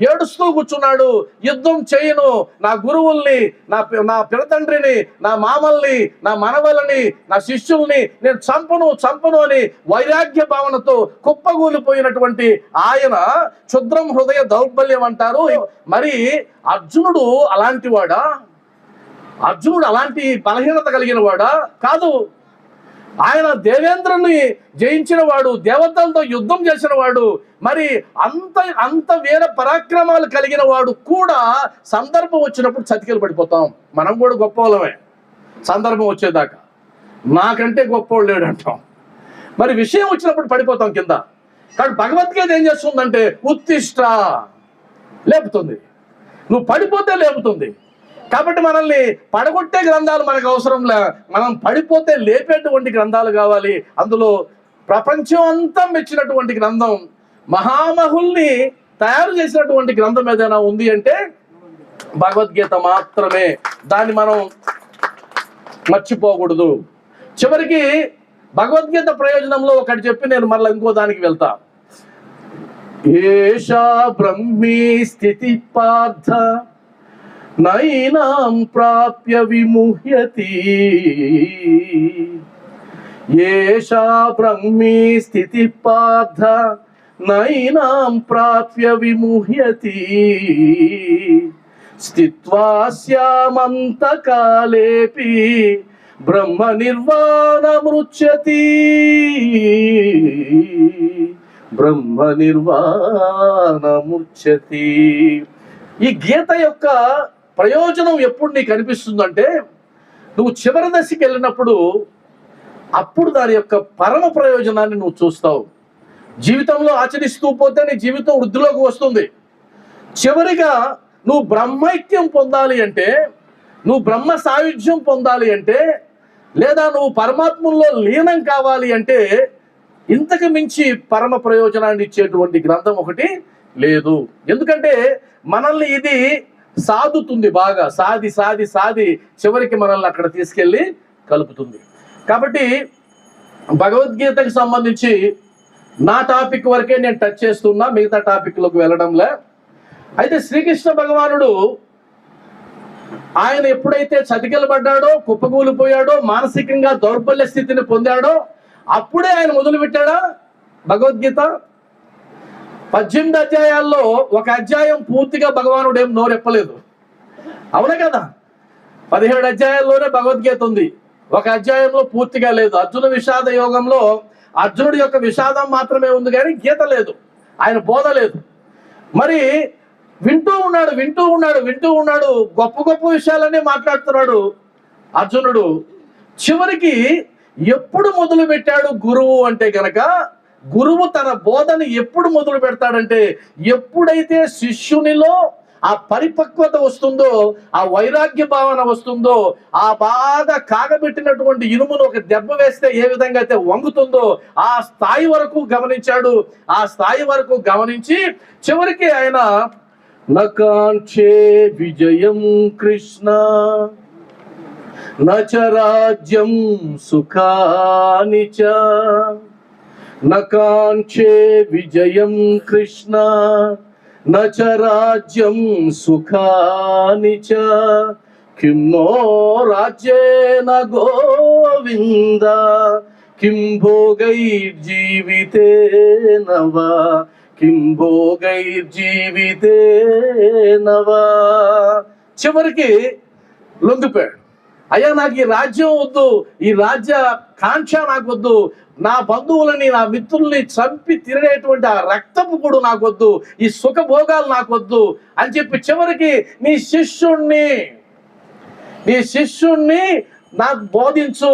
S1: ఏడుస్తూ కూర్చున్నాడు, యుద్ధం చేయను, నా గురువుల్ని, నా పినతండ్రిని, నా మామల్ని, నా మనవలని, నా శిష్యుల్ని నేను చంపను అని వైరాగ్య భావనతో కుప్పగూలిపోయినటువంటి ఆయన క్షుద్రం హృదయ దౌర్బల్యం అంటారు. మరి అర్జునుడు అలాంటి వాడా? అర్జునుడు అలాంటి బలహీనత కలిగిన వాడా? కాదు. ఆయన దేవేంద్రుని జయించిన వాడు, దేవతలతో యుద్ధం చేసిన వాడు, మరి అంత వీర పరాక్రమాలు కలిగిన వాడు కూడా సందర్భం వచ్చినప్పుడు చతికిలు పడిపోతాం. మనం కూడా గొప్ప వాళ్ళమే సందర్భం వచ్చేదాకా, నాకంటే గొప్పవాడు లేడు అంటాం. మరి విషయం వచ్చినప్పుడు పడిపోతాం కింద. కానీ భగవద్గీత ఏం చేస్తుందంటే ఉత్తిష్ట లేపుతుంది, నువ్వు పడిపోతే లేపుతుంది. కాబట్టి మనల్ని పడగొట్టే గ్రంథాలు మనకు అవసరంలే, మనం పడిపోతే లేపేటువంటి గ్రంథాలు కావాలి. అందులో ప్రపంచం అంతా మెచ్చినటువంటి గ్రంథం, మహామహుల్ని తయారు చేసినటువంటి గ్రంథం ఏదైనా ఉంది అంటే భగవద్గీత మాత్రమే. దాన్ని మనం మర్చిపోకూడదు. చివరికి భగవద్గీత ప్రయోజనంలో ఒకటి చెప్పి నేను మళ్ళీ ఇంకో దానికి వెళ్తా. ఏషా బ్రహ్మీ స్థితి పార్థ నైనాం ప్రాప్య విముహ్యతి, ఏషా బ్రహ్మీ స్థితి పార్థ నైనాం ప్రాప్య విముహ్యతి, స్థిత్వా స్యామంతకాలేపి బ్రహ్మ నిర్వాణమృచ్యతి, బ్రహ్మ నిర్వాణమృచ్యతి. ఈ గీత యొక్క ప్రయోజనం ఎప్పుడు నీకు అనిపిస్తుందంటే నువ్వు చివరి దశకి వెళ్ళినప్పుడు, అప్పుడు దాని యొక్క పరమ ప్రయోజనాన్ని నువ్వు చూస్తావు. జీవితంలో ఆచరిస్తూ పోతే నీ జీవితం వృద్ధిలోకి వస్తుంది. చివరిగా నువ్వు బ్రహ్మైక్యం పొందాలి అంటే, నువ్వు బ్రహ్మ సాయుధ్యం పొందాలి అంటే, లేదా నువ్వు పరమాత్మలో లీనం కావాలి అంటే ఇంతకు మించి పరమ ప్రయోజనాన్ని ఇచ్చేటువంటి గ్రంథం ఒకటి లేదు. ఎందుకంటే మనల్ని ఇది సాదుతుంది, బాగా సాది సాది సాది చివరికి మనల్ని అక్కడ తీసుకెళ్ళి కలుపుతుంది. కాబట్టి భగవద్గీతకు సంబంధించి నా టాపిక్ వరకే నేను టచ్ చేస్తున్నా, మిగతా టాపిక్లోకి వెళ్ళడంలే. అయితే శ్రీకృష్ణ భగవానుడు ఆయన ఎప్పుడైతే చతికిలబడ్డాడో, కుప్పకూలిపోయాడో, మానసికంగా దౌర్బల్య స్థితిని పొందాడో అప్పుడే ఆయన మొదలు పెట్టాడా భగవద్గీత. 18 అధ్యాయాల్లో ఒక అధ్యాయం పూర్తిగా భగవానుడు ఏం నోరెప్పలేదు, అవునా కదా? 17 అధ్యాయాల్లోనే భగవద్గీత ఉంది, ఒక అధ్యాయంలో పూర్తిగా లేదు. అర్జున విషాద యోగంలో అర్జునుడి యొక్క విషాదం మాత్రమే ఉంది కానీ గీత లేదు, ఆయన బోధ లేదు. మరి వింటూ ఉన్నాడు, గొప్ప గొప్ప విషయాలన్నీ మాట్లాడుతున్నాడు అర్జునుడు. చివరికి ఎప్పుడు మొదలు పెట్టాడు గురువు అంటే గనక, గురువు తన బోధని ఎప్పుడు మొదలు పెడతాడంటే ఎప్పుడైతే శిష్యునిలో ఆ పరిపక్వత వస్తుందో, ఆ వైరాగ్య భావన వస్తుందో, ఆ బాగా కాగబెట్టినటువంటి ఇనుమును ఒక దెబ్బ వేస్తే ఏ విధంగా అయితే వంగుతుందో ఆ స్థాయి వరకు గమనించాడు. ఆ స్థాయి వరకు గమనించి చివరికి ఆయన నకాంక్షే విజయం కృష్ణ నచ రాజ్యం సుఖాని చ, నకాంక్షే విజయం కృష్ణ నచ రాజ్యం సుఖాని చ, కిం నో రాజ్యేన గోవింద కిం భోగైర్జీవితేన వా, కిం భోగైర్జీవితేన వా. చివరికి లొంగిపోయాడు. అయ్యా నాకు ఈ రాజ్యం వద్దు, ఈ రాజ్య కాంక్ష నాకు వద్దు, నా బంధువులని నా మిత్రుల్ని చంపి తిరిగేటువంటి ఆ రక్తపు కూడా నాకు వద్దు, ఈ సుఖభోగాలు నాకు వద్దు అని చెప్పి చివరికి నీ శిష్యుణ్ణి నాకు బోధించు,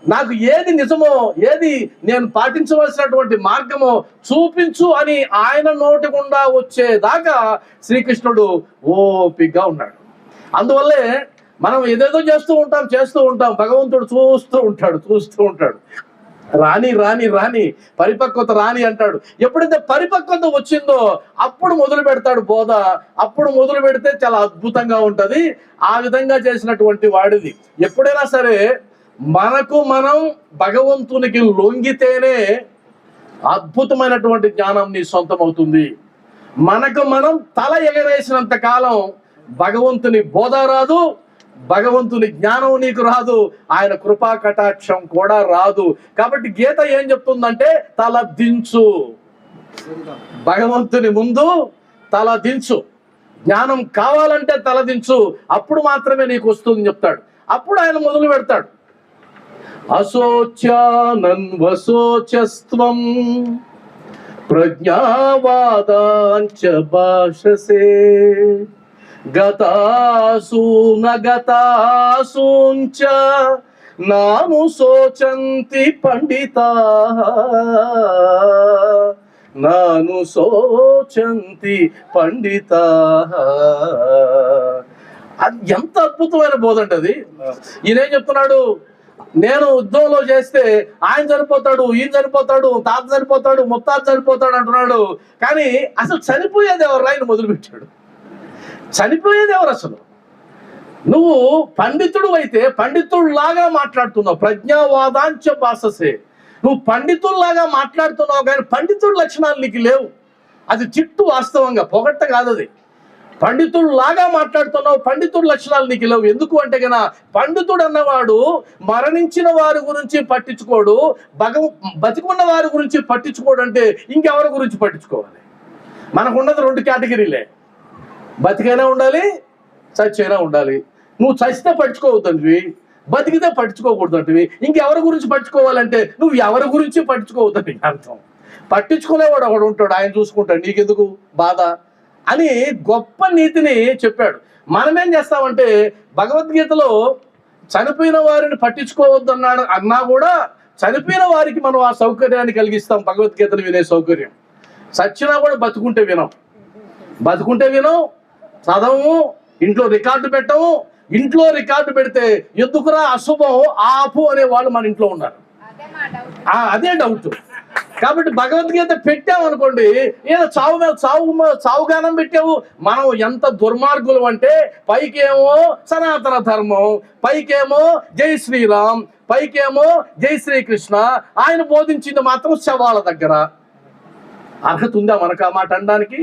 S1: నాకు ఏది నిజమో ఏది నేను పాటించవలసినటువంటి మార్గమో చూపించు అని ఆయన నోటి గుండా వచ్చేదాకా శ్రీకృష్ణుడు ఓపికగా ఉన్నాడు. అందువల్లే మనం ఏదేదో చేస్తూ ఉంటాం, భగవంతుడు చూస్తూ ఉంటాడు. రాని పరిపక్వత రాని అంటాడు. ఎప్పుడైతే పరిపక్వత వచ్చిందో అప్పుడు మొదలు పెడతాడు బోధ. అప్పుడు మొదలు పెడితే చాలా అద్భుతంగా ఉంటది. ఆ విధంగా చేసినటువంటి వాడిది. ఎప్పుడైనా సరే మనకు మనం భగవంతునికి లొంగితేనే అద్భుతమైనటువంటి జ్ఞానం నీ సొంతం అవుతుంది. మనకు మనం తల ఎగరేసినంత కాలం భగవంతుని బోధ రాదు, భగవంతుని జ్ఞానం నీకు రాదు, ఆయన కృపా కటాక్షం కూడా రాదు. కాబట్టి గీత ఏం చెప్తుందంటే తల దించు, భగవంతుని ముందు తల దించు. జ్ఞానం కావాలంటే తల దించు, అప్పుడు మాత్రమే నీకు వస్తుంది చెప్తాడు. అప్పుడు ఆయన మొదలు పెడతాడు. అశోచ్యానన్ వశోచస్త్వం ప్రజ్ఞావాదాంచ భాషసే గతాసు నగతాసూంచ నాను శోచంతి పండితాః అది ఎంత అద్భుతమైన బోధ అంటే అది. ఈయనేం చెప్తున్నాడు, నేను యుద్ధంలో చేస్తే ఆయన చనిపోతాడు, ఈయన చనిపోతాడు, తాత చనిపోతాడు, ముత్తాత చనిపోతాడు అంటున్నాడు. కానీ అసలు చనిపోయేది ఎవరు? ఆయన మొదలుపెట్టాడు. చనిపోయేది ఎవరు అసలు? నువ్వు పండితుడు అయితే పండితుడిలాగా మాట్లాడుతున్నావు, ప్రజ్ఞావాదాంచ భాషసే. నువ్వు పండితుల్లాగా మాట్లాడుతున్నావు కానీ పండితుడి లక్షణాలు నీకు లేవు. అది చిట్టు వాస్తవంగా, పొగట్ట కాదు అది. పండితుడిలాగా మాట్లాడుతున్నావు, పండితుడి లక్షణాలు నీకు లేవు. ఎందుకు అంటే కన్నా పండితుడు అన్నవాడు మరణించిన వారి గురించి పట్టించుకోడు, బతికున్న వారి గురించి పట్టించుకోడు. అంటే ఇంకెవరి గురించి పట్టించుకోవాలి? మనకున్నది 2 కేటగిరీలే, బతికైనా ఉండాలి, చచ్చైనా ఉండాలి. నువ్వు చచ్చితే పట్టించుకోవద్దంటివి, బతికితే పట్టించుకోకూడదంటివి. ఇంకెవరి గురించి పట్టించుకోవాలంటే నువ్వు ఎవరి గురించి పట్టించుకోవద్దని అర్థం. పట్టించుకునేవాడు ఒకడు ఉంటాడు, ఆయన చూసుకుంటాడు, నీకెందుకు బాధ అని గొప్ప నీతిని చెప్పాడు. మనమేం చేస్తామంటే భగవద్గీతలో చనిపోయిన వారిని పట్టించుకోవద్దు అన్నా కూడా చనిపోయిన వారికి మనం ఆ సౌకర్యాన్ని కలిగిస్తాం, భగవద్గీతను వినే సౌకర్యం. చచ్చినా కూడా బతుకుంటే వినం, చదవము, ఇంట్లో రికార్డు పెట్టము. ఇంట్లో రికార్డు పెడితే ఎందుకురా అశుభం ఆపు అనే వాళ్ళు మన ఇంట్లో ఉన్నారు. అదే డౌట్. కాబట్టి భగవద్గీత పెట్టామనుకోండి, ఏదో చావు మీద చావు గానం పెట్టావు. మనం ఎంత దుర్మార్గులు అంటే పైకేమో సనాతన ధర్మం, పైకేమో జై శ్రీరామ్, పైకేమో జై శ్రీకృష్ణ. ఆయన బోధించింది మాత్రం శవాల దగ్గర. అర్హత ఉందా మనకు ఆ మాట అనడానికి?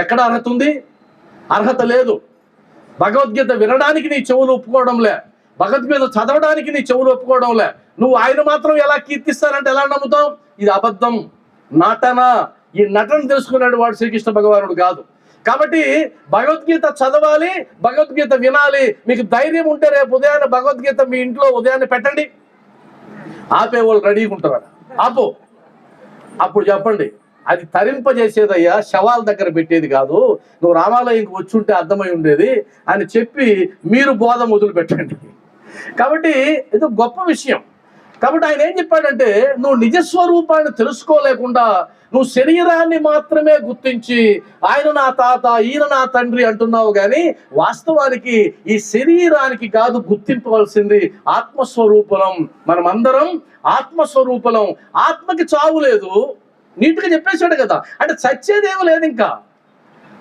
S1: ఎక్కడ అర్హత ఉంది? అర్హత లేదు. భగవద్గీత వినడానికి నీ చెవులు ఒప్పుకోవడంలే, భగవద్గీత చదవడానికి నీ చెవులు ఒప్పుకోవడంలే. నువ్వు ఆయన మాత్రం ఎలా కీర్తిస్తారంటే ఎలా నమ్ముతావు? ఇది అబద్ధం, నటన. ఈ నటన తెలుసుకున్నాడు వాడు శ్రీకృష్ణ భగవానుడు కాదు. కాబట్టి భగవద్గీత చదవాలి, భగవద్గీత వినాలి. మీకు ధైర్యం ఉంటే రేపు ఉదయాన్నే భగవద్గీత మీ ఇంట్లో ఉదయాన్నే పెట్టండి. ఆపే వాళ్ళు రెడీగా ఉంటారు, ఆపు. అప్పుడు చెప్పండి, అది తరింపజేసేదయ్యా, శవాల దగ్గర పెట్టేది కాదు, నువ్వు రామాలయంకి వచ్చి ఉంటే అర్థమై ఉండేది అని చెప్పి మీరు బోధ మొదలు పెట్టండి. కాబట్టి ఇది గొప్ప విషయం. కాబట్టి ఆయన ఏం చెప్పాడంటే, నువ్వు నిజస్వరూపాన్ని తెలుసుకోలేకుండా నువ్వు శరీరాన్ని మాత్రమే గుర్తించి ఆయన నా తాత, ఈయన నా తండ్రి అంటున్నావు కానీ వాస్తవానికి ఈ శరీరానికి కాదు గుర్తింపవలసింది ఆత్మస్వరూపం. మనమందరం ఆత్మస్వరూపం. ఆత్మకి చావు లేదు, నీట్గా చెప్పేశాడు కదా. అంటే చచ్చేదేమీ లేదు. ఇంకా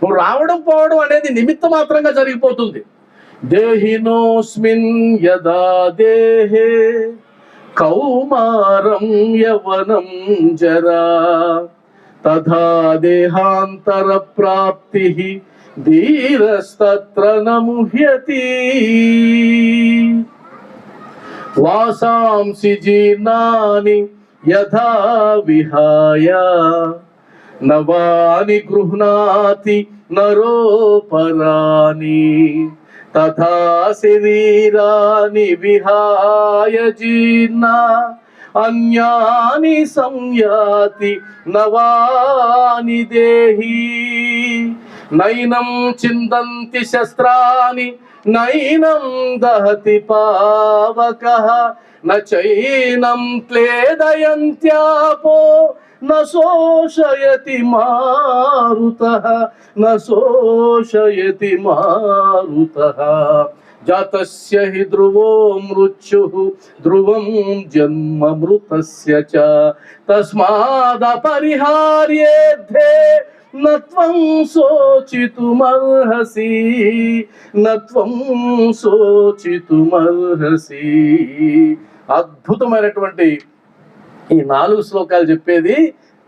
S1: నువ్వు రావడం పోవడం అనేది నిమిత్త మాత్రంగా జరిగిపోతుంది. దేహినోస్మిన్ యదా దేహే కౌమారం యవనం జరా తథా దేహాంతర ప్రాప్తి ధీరస్తత్ర నముహ్యతి వాసాంసి జీర్ణాని యథా విహాయ నవాని గృహ్ణాతి నరోపరాణి తథా శరీరాని విహాయ జీర్ణ అన్యాని సంయాతి నవాని దేహి నైనం చిందంతి శస్త్రాని నైనం దహతి పావకః నైనం క్లేదయంత్యాపో న శోషయతి మారుతః న శోషయతి మారుతః జాతస్య హి ధ్రువో మృత్యుః ధ్రువం జన్మ మృతస్య చ తస్మాదపరిహార్యేద్ధే నత్వం శోచితుమర్హసి నత్వం శోచితుమర్హసి. అద్భుతమైనటువంటి ఈ 4 శ్లోకాలు చెప్పేది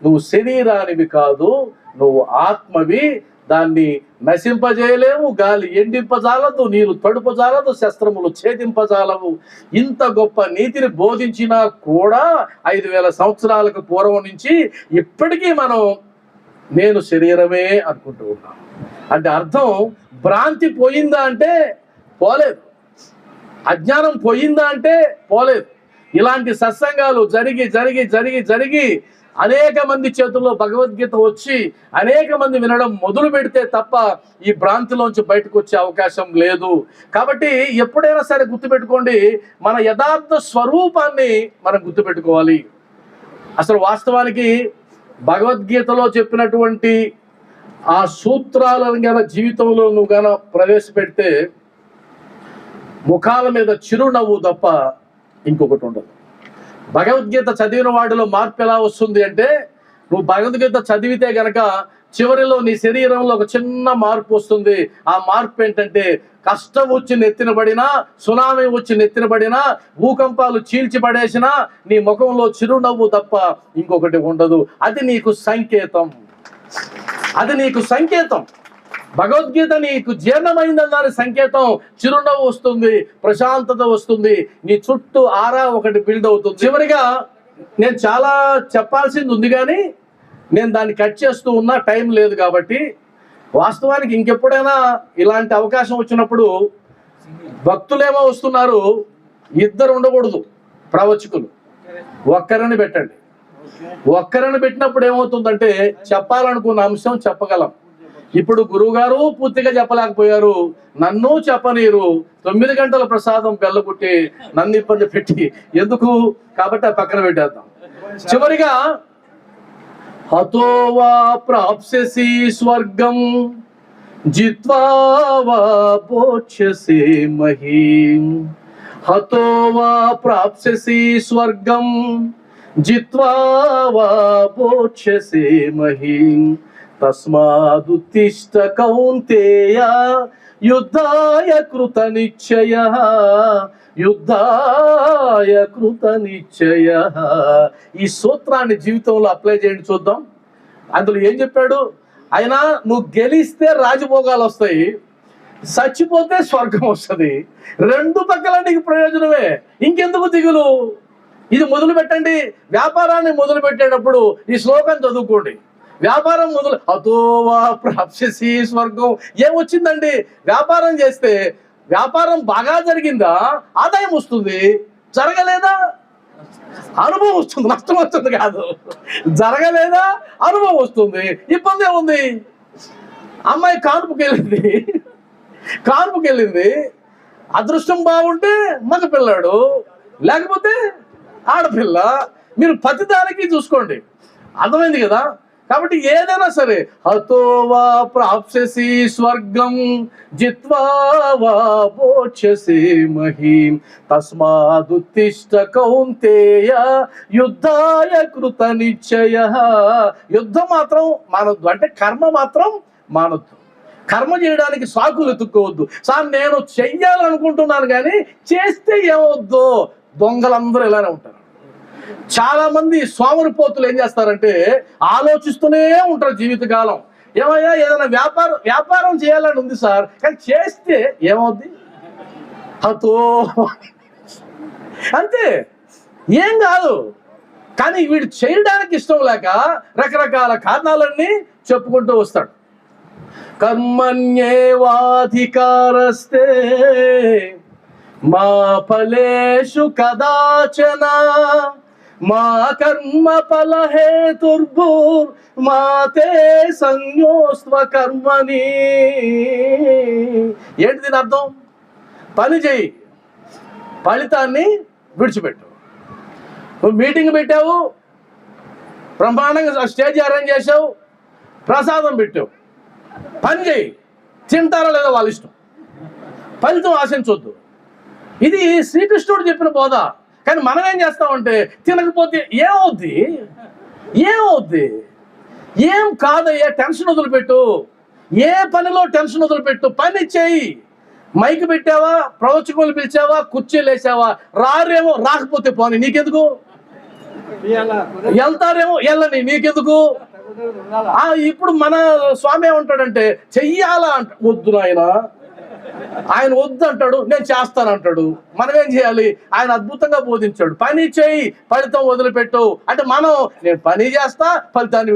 S1: నువ్వు శరీరానివి కాదు, నువ్వు ఆత్మవి. దాన్ని నశింపజేయలేవు, గాలి ఎండింపజాలదు, నీరు తడుపజాలదు, శస్త్రములు ఛేదింపజాలవు. ఇంత గొప్ప నీతిని బోధించినా కూడా 5000 సంవత్సరాలకు పూర్వం నుంచి ఇప్పటికీ మనం నేను శరీరమే అనుకుంటూ ఉన్నాం. అంటే అర్థం భ్రాంతి పోయిందా అంటే పోలేదు, అజ్ఞానం పోయిందా అంటే పోలేదు. ఇలాంటి సత్సంగాలు జరిగి జరిగి జరిగి జరిగి అనేక మంది చేతుల్లో భగవద్గీత వచ్చి అనేక మంది వినడం మొదలు పెడితే తప్ప ఈ భ్రాంతిలోంచి బయటకు వచ్చే అవకాశం లేదు. కాబట్టి ఎప్పుడైనా సరే గుర్తుపెట్టుకోండి, మన యథార్థ స్వరూపాన్ని మనం గుర్తుపెట్టుకోవాలి. అసలు వాస్తవానికి భగవద్గీతలో చెప్పినటువంటి ఆ సూత్రాలను గన జీవితంలో నువ్వు గన ప్రవేశపెడితే ముఖాల మీద చిరునవ్వు తప్ప ఇంకొకటి ఉండదు. భగవద్గీత చదివిన వాడిలో మార్పు ఎలా వస్తుంది అంటే, నువ్వు భగవద్గీత చదివితే గనక చివరిలో నీ శరీరంలో ఒక చిన్న మార్పు వస్తుంది. ఆ మార్పు ఏంటంటే, కష్టం వచ్చి నెత్తినబడినా, సునామీ వచ్చి నెత్తినబడినా, భూకంపాలు చీల్చిపడేసినా నీ ముఖంలో చిరునవ్వు తప్ప ఇంకొకటి ఉండదు. అది నీకు సంకేతం, అది నీకు సంకేతం. భగవద్గీత నీకు జీర్ణమైందన్న సంకేతం. చిరునవ్వు వస్తుంది, ప్రశాంతత వస్తుంది, నీ చుట్టూ ఆరా ఒకటి బిల్డ్ అవుతుంది. చివరిగా నేను చాలా చెప్పాల్సింది ఉంది కానీ నేను దాన్ని కట్ చేస్తూ ఉన్నా, టైం లేదు కాబట్టి. వాస్తవానికి ఇంకెప్పుడైనా ఇలాంటి అవకాశం వచ్చినప్పుడు భక్తులేమో వస్తున్నారు, 2 ఉండకూడదు ప్రవచకులు, ఒక్కరిని పెట్టండి. ఒక్కరిని పెట్టినప్పుడు ఏమవుతుందంటే చెప్పాలనుకున్న అంశం చెప్పగలం. ఇప్పుడు గురువుగారు పూర్తిగా చెప్పలేకపోయారు, నన్ను చెప్పనీరు, 9 గంటల ప్రసాదం బెల్లబుట్టి నన్ను ఇబ్బంది పెట్టి ఎందుకు, కాబట్టి ఆ పక్కన పెట్టేద్దాం. చివరిగా హతో వా ప్రాప్స్యసి స్వర్గం జిత్వా వా భోక్ష్యసి మహీం. హతో వా ప్రాప్స్యసి స్వర్గం జిత్వా వా భోక్ష్యసి మహీం. తస్మాదుత్తిష్ట కౌంతేయ యుద్ధాయ కృత నిశ్చయః యుద్ధాయ కృత నిశ్చయః. ఈ సూత్రాన్ని జీవితంలో అప్లై చేయండి, చూద్దాం. అందులో ఏం చెప్పాడు ఆయన? నువ్వు గెలిస్తే రాజభోగాలు వస్తాయి, చచ్చిపోతే స్వర్గం వస్తుంది. 2 పక్కల నీకు ప్రయోజనమే, ఇంకెందుకు దిగులు? ఇది మొదలు పెట్టండి. వ్యాపారాన్ని మొదలు పెట్టేటప్పుడు ఈ శ్లోకం చదువుకోండి. వ్యాపారం మొదలు హతో వా ప్రాప్స్యసి స్వర్గం. ఏమొచ్చిందండి? వ్యాపారం చేస్తే వ్యాపారం బాగా జరిగిందా, ఆదాయం వస్తుంది. జరగలేదా, అనుభవం వస్తుంది. నష్టం వస్తుంది కాదు, జరగలేదా అనుభవం వస్తుంది. ఇబ్బంది ఏముంది? అమ్మాయి కాన్పుకి వెళ్ళింది, అదృష్టం బాగుంటే మగ పిల్లాడు, లేకపోతే ఆడపిల్ల. మీరు ప్రతిదానికి చూసుకోండి, అర్థమైంది కదా? కాబట్టి ఏదైనా సరే హతో వా ప్రాప్స్యసి స్వర్గం జిత్వా వా భోక్ష్యసి మహీం. తస్మాదుత్తిష్ట కౌంతేయ యుద్ధాయ కృత నిశ్చయః. యుద్ధం మాత్రం మానొద్దు, అంటే కర్మ మాత్రం మానొద్దు. కర్మ చేయడానికి సాకులు ఎత్తుక్కోవద్దు. సార్ నేను చెయ్యాలనుకుంటున్నాను కానీ చేస్తే ఏమవుద్దో. దొంగలందరూ ఇలానే ఉంటారు. చాలా మంది సోమరిపోతులు ఏం చేస్తారంటే ఆలోచిస్తూనే ఉంటారు జీవితకాలం. ఏమయ్యా ఏదైనా వ్యాపారం చేయాలని ఉంది సార్, కానీ చేస్తే ఏమవుద్ది? హతో అంతే, ఏం కాదు. కానీ వీడు చేయడానికి ఇష్టం లేక రకరకాల కారణాలన్నీ చెప్పుకుంటూ వస్తాడు. కర్మణ్యేవాధికారస్తే మా ఫలేషు కదాచన మా కర్మ ఫల హేతుర్భూర్ మాతే సంయోస్త్వ కర్మని. ఏంటి దీని అర్థం? పని చేయి, ఫలితాన్ని విడిచిపెట్టు. నువ్వు మీటింగ్ పెట్టావు, బ్రహ్మాండంగా స్టేజ్ అరేంజ్ చేసావు, ప్రసాదం పెట్టావు, పని చేయి. తింటారా లేదో వాళ్ళ ఇష్టం, ఫలితం ఆశించొద్దు. ఇది శ్రీకృష్ణుడు చెప్పిన బోధ. కానీ మనం ఏం చేస్తామంటే తినకపోతే ఏమవుద్ది, ఏం కాదయ్యా, టెన్షన్ వదిలిపెట్టు. ఏ పనిలో టెన్షన్ వదిలిపెట్టు, పని చేయి. మైక్ పెట్టావా, ప్రవచకులు పిలిచావా, కుర్చీలు వేసావా, రారేమో, రాకపోతే పోనీ నీకెందుకు, వెళ్తారేమో వెళ్ళని నీకెందుకు. ఇప్పుడు మన స్వామి ఏమంటాడంటే చెయ్యాలా అంట, వద్దు ఆయన వద్దు అంటాడు, నేను చేస్తానంటాడు. మనం ఏం చేయాలి? ఆయన అద్భుతంగా బోధించాడు, పని చేయి, ఫలితం వదిలిపెట్టు అంటే మనం నేను పని చేస్తా, ఫలితాన్ని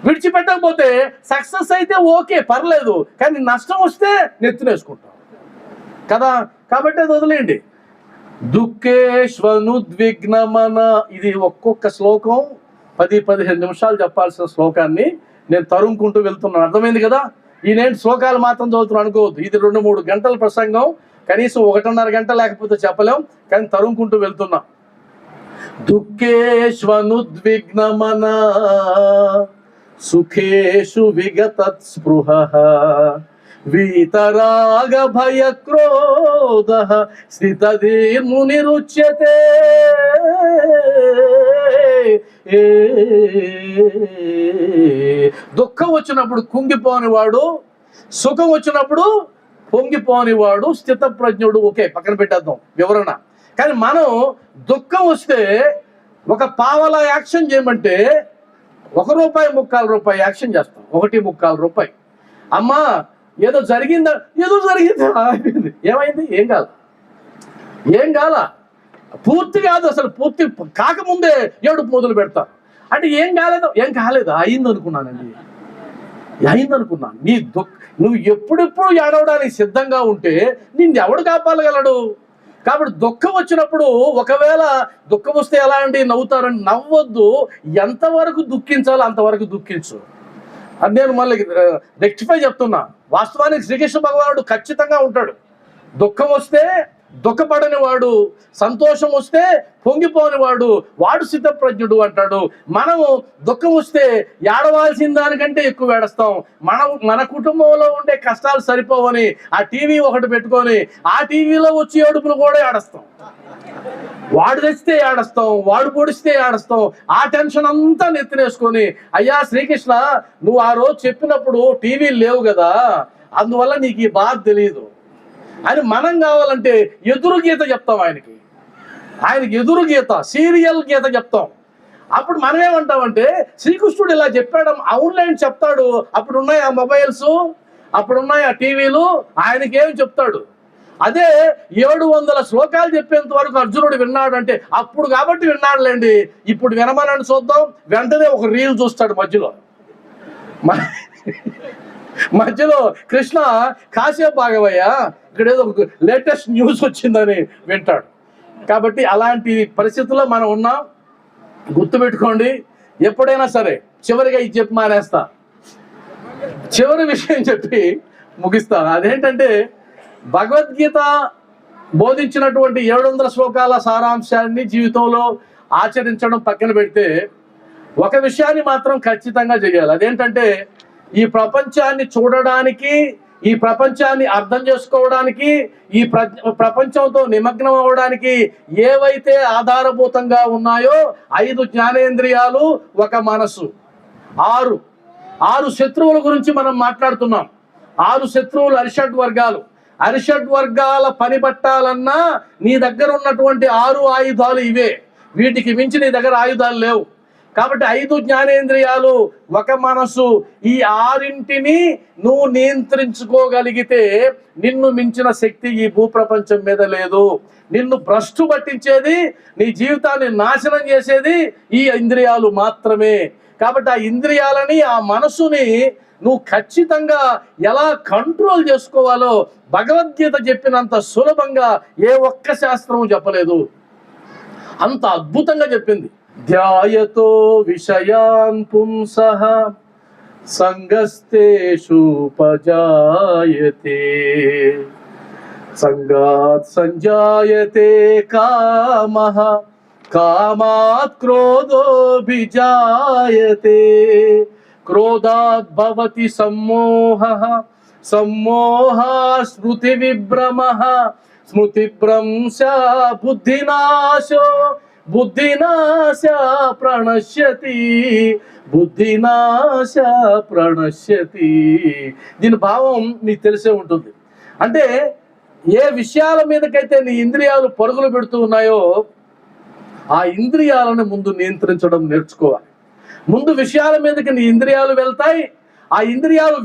S1: విడిచిపెట్టకపోతే సక్సెస్ అయితే ఓకే పర్లేదు, కానీ నష్టం వస్తే నెత్తినేసుకుంటాం కదా. కాబట్టి అది వదిలేయండి. దుఃఖేష్వనుద్విగ్నమన, ఇది ఒక్కొక్క శ్లోకం 10-15 నిమిషాలు చెప్పాల్సిన శ్లోకాన్ని నేను తరుముకుంటూ వెళ్తున్నాను. అర్థమైంది కదా? ఈ నేను శ్లోకాలు మాత్రం చదువుతున్నాను అనుకోవద్దు. ఇది 2-3 గంటల ప్రసంగం, కనీసం 1.5 గంట లేకపోతే చెప్పలేం, కానీ తరుముకుంటూ వెళ్తున్నా. దుఃఖేష్వనుద్విగ్నమన సుఖేషు విగతత్ స్పృహః వీతరాగ భయ క్రోధ స్థితధీర్మునిరుచ్యతే. దుఃఖం వచ్చినప్పుడు కుంగిపోనివాడు, సుఖం వచ్చినప్పుడు పొంగిపోనివాడు స్థితప్రజ్ఞుడు. ఓకే, పక్కన పెట్టేద్దాం వివరణ. కానీ మనం దుఃఖం వస్తే ఒక పావలా యాక్షన్ చేయమంటే ₹1.75 యాక్షన్ చేస్తాం, ₹1.75. అమ్మా ఏదో జరిగిందా, ఏమైంది, ఏం కాల, పూర్తి కాదు, అసలు పూర్తి కాకముందే ఏడుపు మొదలు పెడతారు. అంటే ఏం కాలేదు, అయిందనుకున్నాను. నీ నువ్వు ఎప్పుడెప్పుడు ఏడవడానికి సిద్ధంగా ఉంటే నిన్ను ఎవడు కాపాడగలడు? కాబట్టి దుఃఖం వచ్చినప్పుడు, ఒకవేళ దుఃఖం వస్తే ఎలా అండి నవ్వుతారని, నవ్వొద్దు. ఎంతవరకు దుఃఖించాలో అంతవరకు దుఃఖించు. అది నేను మళ్ళీ రెక్టిఫై చెప్తున్నా. వాస్తవానికి శ్రీకృష్ణ భగవానుడు ఖచ్చితంగా ఉంటాడు. దుఃఖం వస్తే దుఃఖపడని వాడు, సంతోషం వస్తే పొంగిపోని వాడు స్థితప్రజ్ఞుడు అంటాడు. మనము దుఃఖం వస్తే ఏడవాల్సిన దానికంటే ఎక్కువ ఏడుస్తాం. మన కుటుంబంలో ఉండే కష్టాలు సరిపోవని ఆ టీవీ ఒకటి పెట్టుకొని ఆ టీవీలో వచ్చి ఏడుపులు కూడా ఏడుస్తాం. వాడు తెచ్చితే ఏడుస్తాం, వాడు పొడిస్తే ఏడుస్తాం. ఆ టెన్షన్ అంతా నెత్తినేసుకొని, అయ్యా శ్రీకృష్ణ నువ్వు ఆ రోజు చెప్పినప్పుడు టీవీలు లేవు కదా, అందువల్ల నీకు ఈ బాధ తెలియదు అని మనం కావాలంటే ఎదురు గీత చెప్తాం. ఆయనకి ఎదురు గీత, సీరియల్ గీత చెప్తాం. అప్పుడు మనం ఏమంటామంటే శ్రీకృష్ణుడు ఇలా చెప్పాడు, ఆన్లైన్ చెప్తాడు. అప్పుడున్నాయి ఆ మొబైల్స్, అప్పుడున్నాయి ఆ టీవీలు, ఆయనకేం చెప్తాడు. అదే 700 శ్లోకాలు చెప్పేంత వరకు అర్జునుడు విన్నాడు అంటే అప్పుడు కాబట్టి విన్నాడులేండి. ఇప్పుడు వినమనని చూద్దాం. వెంటనే ఒక రీల్ చూస్తాడు మధ్యలో కృష్ణ కాసేపు బాగవయ్యా, ఇక్కడ ఏదో ఒక లేటెస్ట్ న్యూస్ వచ్చిందని వింటాడు. కాబట్టి అలాంటి పరిస్థితుల్లో మనం ఉన్నాం. గుర్తుపెట్టుకోండి, ఎప్పుడైనా సరే చివరిగా ఇది చెప్పి మానేస్తా, చివరి విషయం చెప్పి ముగిస్తా. అదేంటంటే భగవద్గీత బోధించినటువంటి 700 శ్లోకాల సారాంశాన్ని జీవితంలో ఆచరించడం పక్కన పెడితే ఒక విషయాన్ని మాత్రం ఖచ్చితంగా చేయాలి. అదేంటంటే ఈ ప్రపంచాన్ని చూడడానికి, ఈ ప్రపంచాన్ని అర్థం చేసుకోవడానికి, ఈ ప్రపంచంతో నిమగ్నం అవ్వడానికి ఏవైతే ఆధారభూతంగా ఉన్నాయో 5 జ్ఞానేంద్రియాలు, ఒక మనసు, 6 శత్రువుల గురించి మనం మాట్లాడుతున్నాం. 6 శత్రువులు అరిషడ్ వర్గాల పని పట్టాలన్నా నీ దగ్గర ఉన్నటువంటి 6 ఆయుధాలు ఇవే. వీటికి మించి నీ దగ్గర ఆయుధాలు లేవు. కాబట్టి 5 జ్ఞానేంద్రియాలు, ఒక మనసు, ఈ 6ంటిని నువ్వు నియంత్రించుకోగలిగితే నిన్ను మించిన శక్తి ఈ భూప్రపంచం మీద లేదు. నిన్ను భ్రష్టు పట్టించేది, నీ జీవితాన్ని నాశనం చేసేది ఈ ఇంద్రియాలు మాత్రమే. కాబట్టి ఆ ఇంద్రియాలని, ఆ మనసుని నువ్వు ఖచ్చితంగా ఎలా కంట్రోల్ చేసుకోవాలో భగవద్గీత చెప్పినంత సులభంగా ఏ ఒక్క శాస్త్రం చెప్పలేదు. అంత అద్భుతంగా చెప్పింది. ధ్యాయతో విషయాన్ పుంసః సంగస్తేషుపజాయతే సంగాత్ సంజాయతే కామః కామాత్ క్రోధోభిజాయతే క్రోధాత్ భవతి సమ్మోహః సమ్మోహాత్ స్మృతి విభ్రమః స్మృతిభ్రంశా బుద్ధినాశో బుద్ధినాశ ప్రణశ్యతి బుద్ధినాశ ప్రణశ్యతి. దీని భావం మీకు తెలిసే ఉంటుంది. అంటే ఏ విషయాల మీదకైతే నీ ఇంద్రియాలు పరుగులు పెడుతూ ఉన్నాయో ఆ ఇంద్రియాలను ముందు నియంత్రించడం నేర్చుకోవాలి. ముందు విషయాల మీదకి నీ ఇంద్రియాలు వెళ్తాయి. ఆ ఇంద్రియాలు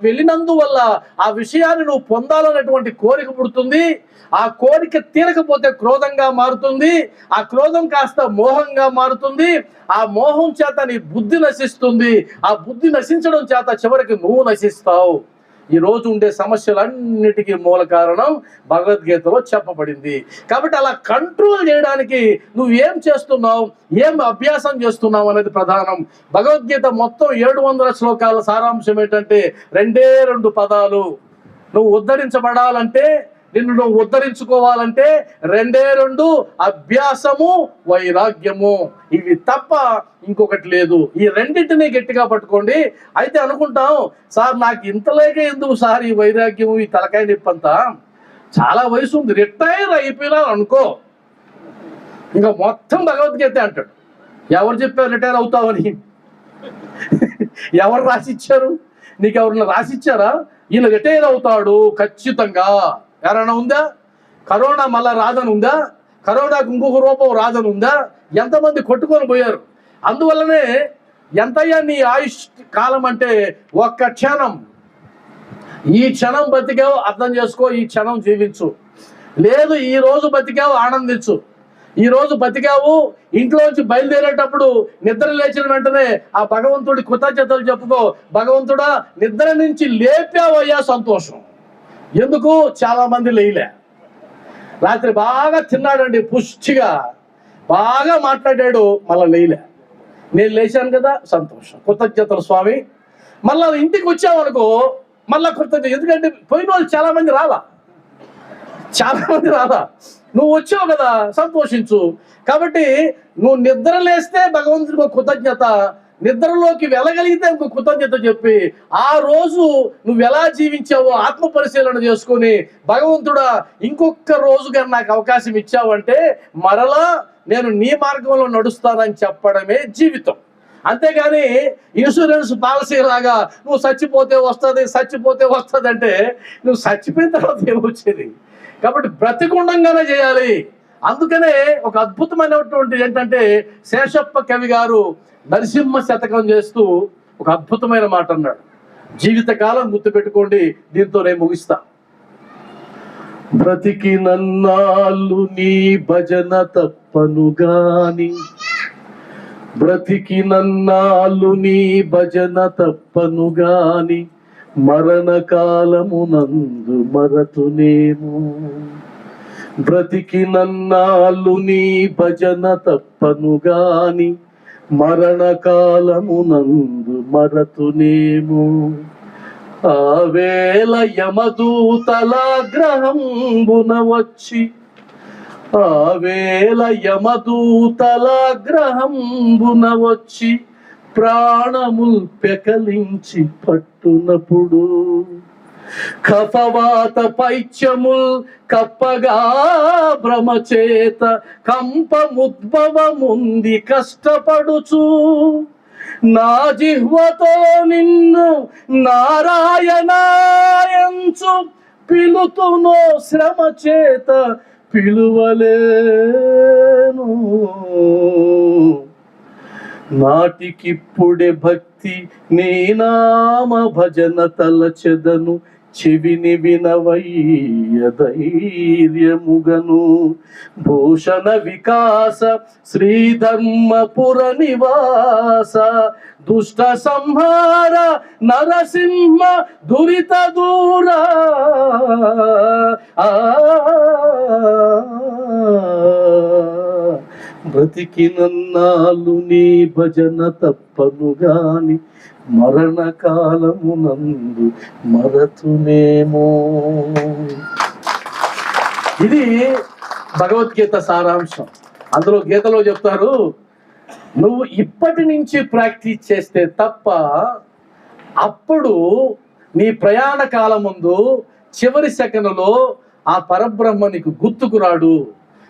S1: వెళ్ళినందువల్ల ఆ విషయాన్ని నువ్వు పొందాలనేటువంటి కోరిక పుడుతుంది. ఆ కోరిక తీరకపోతే క్రోధంగా మారుతుంది. ఆ క్రోధం కాస్త మోహంగా మారుతుంది. ఆ మోహం చేత నీ బుద్ధి నశిస్తుంది. ఆ బుద్ధి నశించడం చేత చివరికి నువ్వు నశిస్తావు. ఈ రోజు ఉండే సమస్యలన్నిటికీ మూల కారణం భగవద్గీతలో చెప్పబడింది. కాబట్టి అలా కంట్రోల్ చేయడానికి నువ్వు ఏం చేస్తున్నావు, ఏం అభ్యాసం చేస్తున్నావు అనేది ప్రధానం. భగవద్గీత మొత్తం 700 శ్లోకాల సారాంశం ఏంటంటే 2 పదాలు. నువ్వు ఉద్ధరించబడాలంటే, నిన్ను నువ్వు ఉద్ధరించుకోవాలంటే 2 అభ్యాసము వైరాగ్యము. ఇవి తప్ప ఇంకొకటి లేదు. ఈ రెండింటినీ గట్టిగా పట్టుకోండి. అయితే అనుకుంటాం, సార్ నాకు ఇంతలేకే ఎందుకు సార్ ఈ వైరాగ్యము, ఈ తలకాయ నొప్పంతా, చాలా వయసు ఉంది, రిటైర్ అయిపోయినా అనుకో, ఇంకా మొత్తం భగవద్గీత అంటాడు. ఎవరు చెప్పారు రిటైర్ అవుతావని? ఎవరు రాసిచ్చారు? నీకు ఎవరన్నా రాసిచ్చారా? ఈయన రిటైర్ అవుతాడు ఖచ్చితంగా. ఎవరైనా ఉందా? కరోనా మళ్ళా రాదని ఉందా? కరోనాకు ఇంకొక రూపం రాదని ఉందా? ఎంతమంది కొట్టుకొని పోయారు. అందువల్లనే ఎంతయ్యా నీ ఆయుష్ కాలం అంటే ఒక్క క్షణం. ఈ క్షణం బతికావు, అర్థం చేసుకో, ఈ క్షణం జీవించు. లేదు ఈ రోజు బతికావు, ఆనందించు. ఈ రోజు బతికావు, ఇంట్లోంచి బయలుదేరేటప్పుడు నిద్ర లేచిన వెంటనే ఆ భగవంతుడి కృతజ్ఞతలు చెప్పుకో. భగవంతుడా నిద్ర నుంచి లేపావయ్యా, సంతోషం. ఎందుకు? చాలా మంది లేయలే. రాత్రి బాగా తిన్నాడండి, పుష్టిగా బాగా మాట్లాడాడు, మళ్ళీ లేయలే. నేను లేచాను కదా, సంతోషం, కృతజ్ఞతలు స్వామి. మళ్ళా ఇంటికి వచ్చామనుకో, మళ్ళా కృతజ్ఞత. ఎందుకంటే పోయిన వాళ్ళు చాలా మంది రాలా. నువ్వు వచ్చావు కదా, సంతోషించు. కాబట్టి నువ్వు నిద్ర లేస్తే భగవంతుడికి ఒక కృతజ్ఞత, నిద్రలోకి వెళ్ళగలిగితే ఇంకో కృతజ్ఞత చెప్పి ఆ రోజు నువ్వు ఎలా జీవించావో ఆత్మ పరిశీలన చేసుకొని, భగవంతుడా ఇంకొక రోజుగా నాకు అవకాశం ఇచ్చావంటే మరలా నేను నీ మార్గంలో నడుస్తానని చెప్పడమే జీవితం. అంతేగాని ఇన్సూరెన్స్ పాలసీ లాగా నువ్వు చచ్చిపోతే వస్తుంది అంటే నువ్వు చచ్చిపోయిన తర్వాత ఏమొచ్చేది? కాబట్టి బ్రతికుండంగానే చేయాలి. అందుకనే ఒక అద్భుతమైనటువంటి ఏంటంటే శేషప్ప కవి గారు నరసింహ శతకం చేస్తూ ఒక అద్భుతమైన మాట అన్నాడు. జీవితకాలం గుర్తుపెట్టుకోండి, దీంతో నేను ముగిస్తా. బ్రతికి నన్నాళ్ళు నీ భజన తప్పను గాని, బ్రతికి నన్నాళ్ళు నీ భజన తప్పను గాని, మరణకాలమునందు మరతునేమో. బ్రతికి నన్నాళ్ళు నీ భజన తప్పను గాని, మరణకాలమునందు మరతునేమో. ఆవేళ యమదూతల గ్రహంబున వచ్చి, ఆవేళ యమదూతల గ్రహంబున వచ్చి ప్రాణముల్ పెకలించి పట్టునప్పుడు, కఫవాత పైత్యముల్ కప్పగా భ్రమచేత కంపముద్భవముంది కష్టపడుచు, నా జిహ్వతో నిన్ను నారాయణాయంచు పిలుతునో శ్రమ చేత పిలువలేను. నాటికిప్పుడే భక్తి నీ నామ భజన తలచెదను, చెవిని వినవయ్య ధైర్యముగను. భూషణ వికాస శ్రీధర్మపుర నివాస దుష్ట సంహార నరసింహ దురిత దూర. బ్రతికినన్నాళ్ళు నీ భజన తప్పను గాని మరణకాలమునందు మరతునేమో. ఇది భగవద్గీత సారాంశం. అందులో గీతలో చెప్తారు, నువ్వు ఇప్పటి నుంచి ప్రాక్టీస్ చేస్తే తప్ప అప్పుడు నీ ప్రయాణ కాలం ముందు చివరి సెకనులో ఆ పరబ్రహ్మ నీకు గుర్తుకు రాడు,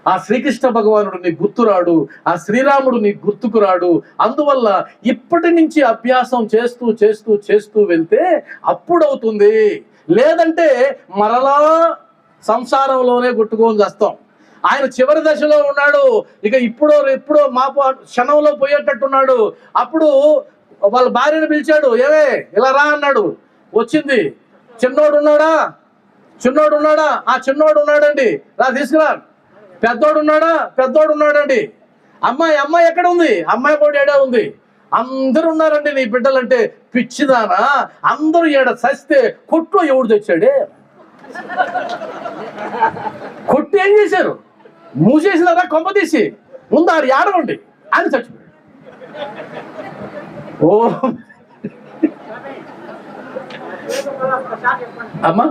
S1: ఆ శ్రీకృష్ణ భగవానుడు నీకు గుర్తురాడు, ఆ శ్రీరాముడు నీకు గుర్తుకు రాడు. అందువల్ల ఇప్పటి నుంచి అభ్యాసం చేస్తూ చేస్తూ చేస్తూ వెళ్తే అప్పుడవుతుంది. లేదంటే మరలా సంసారంలోనే కొట్టుకొని చేస్తాం. ఆయన చివరి దశలో ఉన్నాడు, ఇక ఎప్పుడో మాపు క్షణంలో పోయేటట్టున్నాడు. అప్పుడు వాళ్ళ భార్యను పిలిచాడు, ఏవే ఇలా రా అన్నాడు. వచ్చింది. చిన్నోడు ఉన్నాడా? ఆ చిన్నోడు ఉన్నాడండి, రా తీసుకురా. పెద్దోడు ఉన్నాడండి. అమ్మాయి ఎక్కడ ఉంది? అమ్మాయి కూడా ఏడా ఉంది. అందరూ ఉన్నారండి నీ బిడ్డలంటే. పిచ్చిదానా, అందరూ ఏడ చస్తే కొట్లో ఎవడు తెచ్చాడే? కొట్టి ఏం చేశారు? మూసేసినారా కొంప తీసి? ముందు ఆడు ఏడవండి ఆయన చచ్చిపోయాడు. ఓ అమ్మా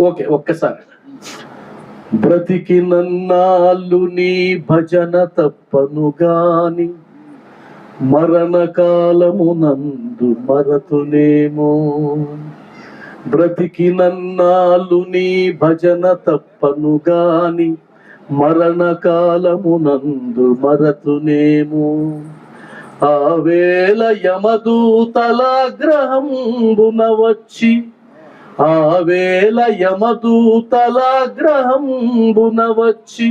S1: ఓకే, ఒక్కసారి. బ్రతికినన్నాళ్ళు నీ భజన తప్పను గాని మరణకాలమునందు మరతునేమో. బ్రతికినన్నాళ్ళు నీ భజన తప్పను గాని మరణకాలమునందు మరతునేమో. ఆ వేళ యమదూతలాగ్రహంబున వచ్చి, ఆ వేళ యమదూతలాగ్రహంబున వచ్చి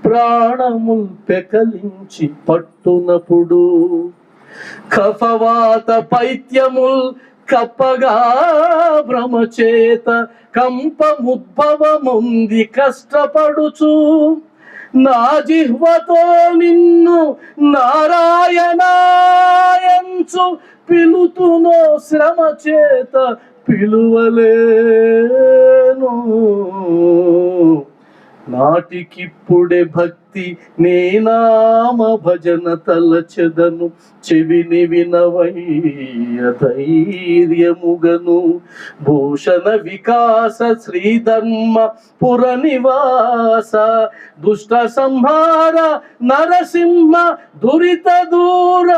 S1: ప్రాణముల్ పెకలించి పట్టునప్పుడు, కఫవాత పైత్యముల్ కప్పగా భ్రమచేత కంపముద్భవముంది కష్టపడుచు, నా జిహ్వతో నిన్ను నారాయణాయంచు పిలుతునో శ్రమ చేత పిలువలేను. నాటికిప్పుడే భక్తి నే నామ భజన తలచెదను, చెవిని వినవయ్య ధైర్యముగను. భూషణ వికాస శ్రీధర్మ పుర నివాస దుష్ట సంహార నరసింహ దురిత దూర.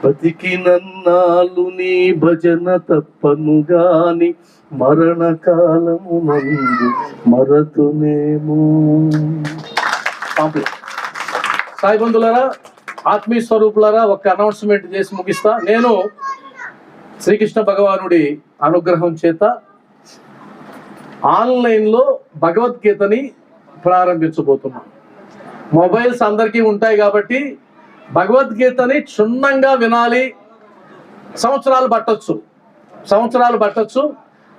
S1: బతికినన్నాళ్ళు నీ భజన తప్పను గాని మరణకాలమునందు మరతునేమో. సాయి బంధులారా, ఆత్మీయ స్వరూపులారా, ఒక అనౌన్స్మెంట్ చేసి ముగిస్తా. నేను శ్రీకృష్ణ భగవానుడి అనుగ్రహం చేత ఆన్లైన్లో భగవద్గీతని ప్రారంభించబోతున్నాను. మొబైల్స్ అందరికీ ఉంటాయి కాబట్టి భగవద్గీతని క్షుణ్ణంగా వినాలి. సంవత్సరాలు పట్టొచ్చు.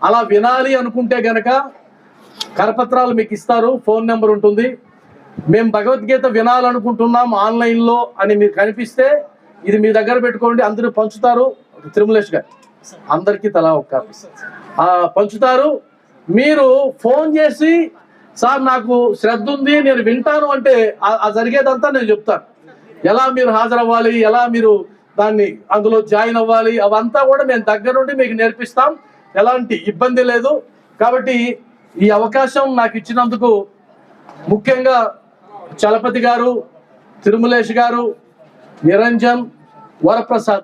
S1: అలా వినాలి అనుకుంటే గనక కరపత్రాలు మీకు ఇస్తారు, ఫోన్ నెంబర్ ఉంటుంది. మేము భగవద్గీత వినాలనుకుంటున్నాం ఆన్లైన్లో అని మీరు కనిపిస్తే ఇది మీ దగ్గర పెట్టుకోండి. అందరూ పంచుతారు. తిరుమలేష్ గారు అందరికీ తలా ఒక పంచుతారు. మీరు ఫోన్ చేసి, సార్ నాకు శ్రద్ధ ఉంది, నేను వింటాను అంటే ఆ జరిగేదంతా నేను చెప్తాను. ఎలా మీరు హాజరవ్వాలి, ఎలా మీరు దాన్ని అందులో జాయిన్ అవ్వాలి, అవంతా కూడా మేము దగ్గరుండి మీకు నేర్పిస్తాం. ఎలాంటి ఇబ్బంది లేదు. కాబట్టి ఈ అవకాశం నాకు ఇచ్చినందుకు ముఖ్యంగా చలపతి గారు, తిరుమలేష్ గారు, నిరంజన్, వరప్రసాద్